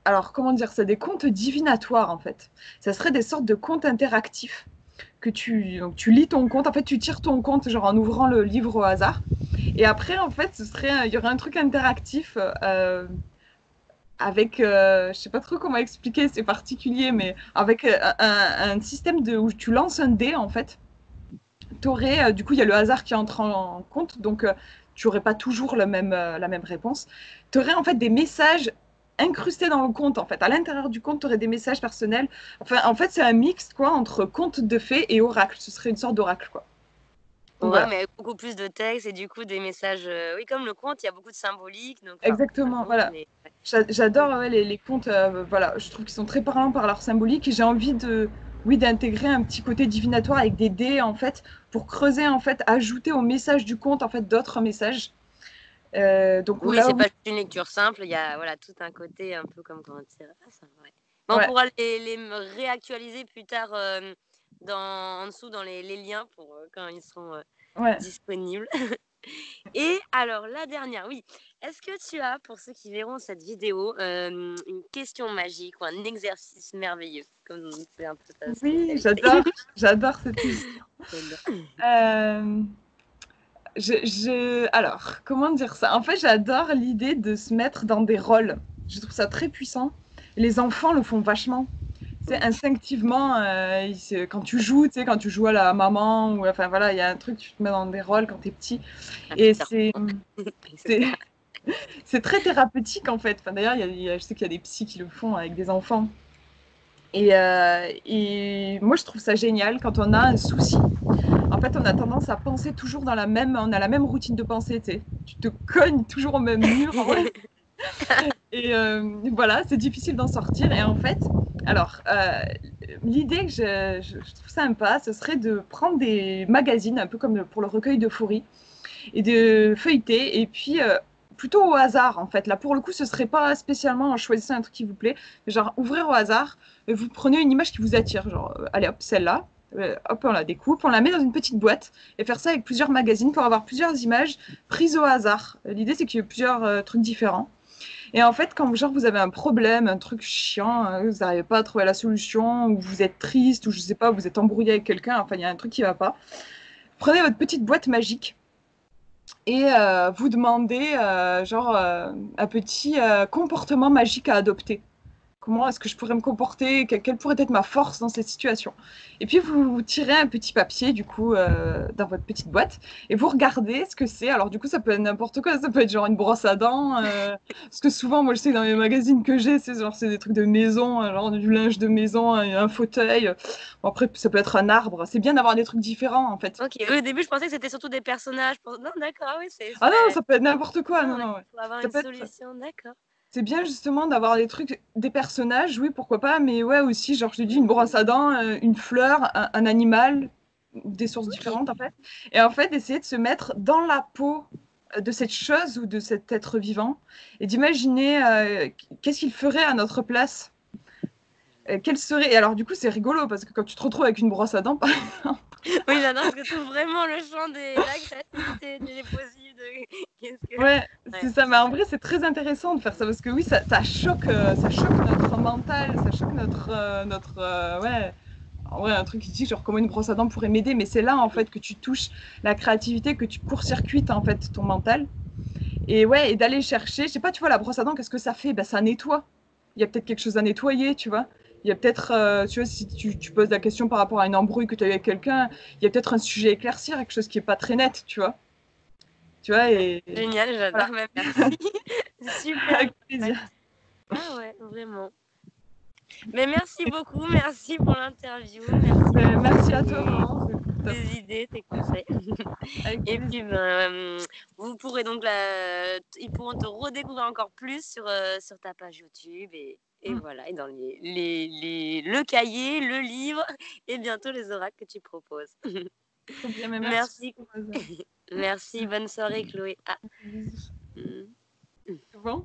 Speaker 1: alors comment dire ça, des contes divinatoires en fait. Ça serait des sortes de contes interactifs donc tu lis ton conte, en fait tu tires ton conte genre en ouvrant le livre au hasard. Et après en fait il y aurait un truc interactif avec, je sais pas trop comment expliquer, c'est particulier, mais avec un système où tu lances un dé en fait. Du coup il y a le hasard qui entre en compte, donc tu n'aurais pas toujours la même réponse. Tu aurais en fait des messages incrustés dans le conte. En fait, à l'intérieur du conte, tu aurais des messages personnels. Enfin, en fait, c'est un mix quoi entre conte de fées et oracle. Ce serait une sorte d'oracle quoi. Donc
Speaker 2: ouais,
Speaker 1: voilà,
Speaker 2: mais avec beaucoup plus de texte et du coup des messages, oui comme le conte, il y a beaucoup de symbolique donc enfin, pas le
Speaker 1: exactement.
Speaker 2: conte
Speaker 1: Voilà,
Speaker 2: mais ouais.
Speaker 1: j'adore ouais, les contes. Voilà, je trouve qu'ils sont très parlants par leur symbolique et j'ai envie oui, d'intégrer un petit côté divinatoire avec des dés en fait pour creuser en fait, ajouter au message du conte en fait d'autres messages. Donc
Speaker 2: Oui,
Speaker 1: là,
Speaker 2: c'est
Speaker 1: oui,
Speaker 2: pas juste une lecture simple, il y a voilà tout un côté un peu comme comment dire? Ah ça ouais. Mais on
Speaker 1: ouais,
Speaker 2: pourra les réactualiser plus tard, en dessous dans les liens pour, quand ils seront,
Speaker 1: ouais.
Speaker 2: disponibles. Et alors la dernière, oui. Est-ce que tu as, pour ceux qui verront cette vidéo, une question magique ou un exercice merveilleux? Comme c'est un peu ta
Speaker 1: Oui,
Speaker 2: spécialité.
Speaker 1: j'adore cette question.
Speaker 2: J'adore.
Speaker 1: Euh, alors, comment dire ça? En fait, j'adore l'idée de se mettre dans des rôles. Je trouve ça très puissant. Les enfants le font vachement. C'est
Speaker 2: Oui.
Speaker 1: instinctivement, quand tu joues, tu sais, quand tu joues à la maman, ou enfin voilà, il y a un truc, tu te mets dans des rôles quand t'es petit.
Speaker 2: Un
Speaker 1: Et
Speaker 2: Peter Pan et
Speaker 1: c'est,
Speaker 2: cetera.
Speaker 1: c'est très thérapeutique en fait. Enfin, d'ailleurs, je sais qu'il y a des psys qui le font avec des enfants. Et moi, je trouve ça génial quand on a un souci. En fait, on a tendance à penser toujours on a la même routine de pensée, tu sais. Tu te cognes toujours au même mur. Et voilà, c'est difficile d'en sortir. Et en fait, alors, l'idée que je trouve sympa, ce serait de prendre des magazines, un peu comme pour le recueil d'euphorie, et de feuilleter, et puis plutôt au hasard, en fait. Là, pour le coup, ce serait pas spécialement en choisissant un truc qui vous plaît, mais genre ouvrir au hasard, et vous prenez une image qui vous attire, genre, allez hop, celle-là, hop, on la découpe, on la met dans une petite boîte, et faire ça avec plusieurs magazines pour avoir plusieurs images prises au hasard. L'idée, c'est qu'il y ait plusieurs trucs différents. Et en fait, quand genre vous avez un problème, un truc chiant, vous n'arrivez pas à trouver la solution, ou vous êtes triste, ou je sais pas, vous êtes embrouillé avec quelqu'un, enfin il y a un truc qui va pas, prenez votre petite boîte magique et vous demandez un petit comportement magique à adopter. Comment est-ce que je pourrais me comporter? Quelle pourrait être ma force dans cette situation? Et puis, vous tirez un petit papier, du coup, dans votre petite boîte, et vous regardez ce que c'est. Alors, du coup, ça peut être n'importe quoi. Ça peut être genre une brosse à dents. Parce que souvent, moi, je sais que dans les magazines que j'ai, c'est des trucs de maison, genre du linge de maison, un fauteuil. Bon, après, ça peut être un arbre. C'est bien d'avoir des trucs différents, en fait.
Speaker 2: Ok, oui, au début, je pensais que c'était surtout des personnages. Non, d'accord, oui,
Speaker 1: Ah non, ça peut être n'importe quoi.
Speaker 2: Ah
Speaker 1: Non,
Speaker 2: ouais,
Speaker 1: non, ouais.
Speaker 2: pour avoir
Speaker 1: Ça
Speaker 2: une
Speaker 1: peut être
Speaker 2: solution, d'accord.
Speaker 1: C'est bien justement d'avoir des trucs, des personnages, oui, pourquoi pas, mais ouais, aussi, genre, je te dis, une brosse à dents, une fleur, un animal, des sources
Speaker 2: Ok.
Speaker 1: différentes, en fait. Et en fait, d'essayer de se mettre dans la peau de cette chose ou de cet être vivant et d'imaginer qu'est-ce qu'il ferait à notre place. Quel serait... Et alors, du coup, c'est rigolo parce que quand tu te retrouves avec une brosse à dents,
Speaker 2: Oui, j'adore parce que tu ouvres vraiment le champ de la créativité, des possibles. Qu'est-ce que...
Speaker 1: ouais,
Speaker 2: Ouais,
Speaker 1: c'est ça. Mais en vrai, c'est très intéressant de faire ça parce que oui, ça choque notre mental, ça choque ouais, en vrai, un truc qui dit genre comment une brosse à dents pourrait m'aider, mais c'est là en fait que tu touches la créativité, que tu court-circuites en fait ton mental. Et ouais, et d'aller chercher, je sais pas, tu vois, la brosse à dents, qu'est-ce que ça fait? Ben, ça nettoie. Il y a peut-être quelque chose à nettoyer, tu vois. Il y a peut-être, tu vois, si tu poses la question par rapport à une embrouille que tu as eu avec quelqu'un, il y a peut-être un sujet à éclaircir, quelque chose qui est pas très net, tu vois. Tu vois, et
Speaker 2: génial,
Speaker 1: voilà,
Speaker 2: j'adore. Bah, merci. Super.
Speaker 1: avec plaisir.
Speaker 2: Ah ouais, vraiment. Mais merci beaucoup, merci pour l'interview, merci pour
Speaker 1: Merci à toi, vraiment, c'est top.
Speaker 2: tes idées, tes conseils.
Speaker 1: Avec
Speaker 2: Et
Speaker 1: plaisir.
Speaker 2: puis, vous pourrez donc, ils pourront te redécouvrir encore plus sur ta page YouTube et
Speaker 1: Mm.
Speaker 2: voilà, et dans le cahier, le livre et bientôt les oracles que tu proposes.
Speaker 1: Trop bien, mais merci
Speaker 2: Merci,
Speaker 1: beaucoup, Rosa.
Speaker 2: merci, bonne soirée Chloé. Ah.
Speaker 1: Bisous.
Speaker 2: mm.
Speaker 1: C'est bon?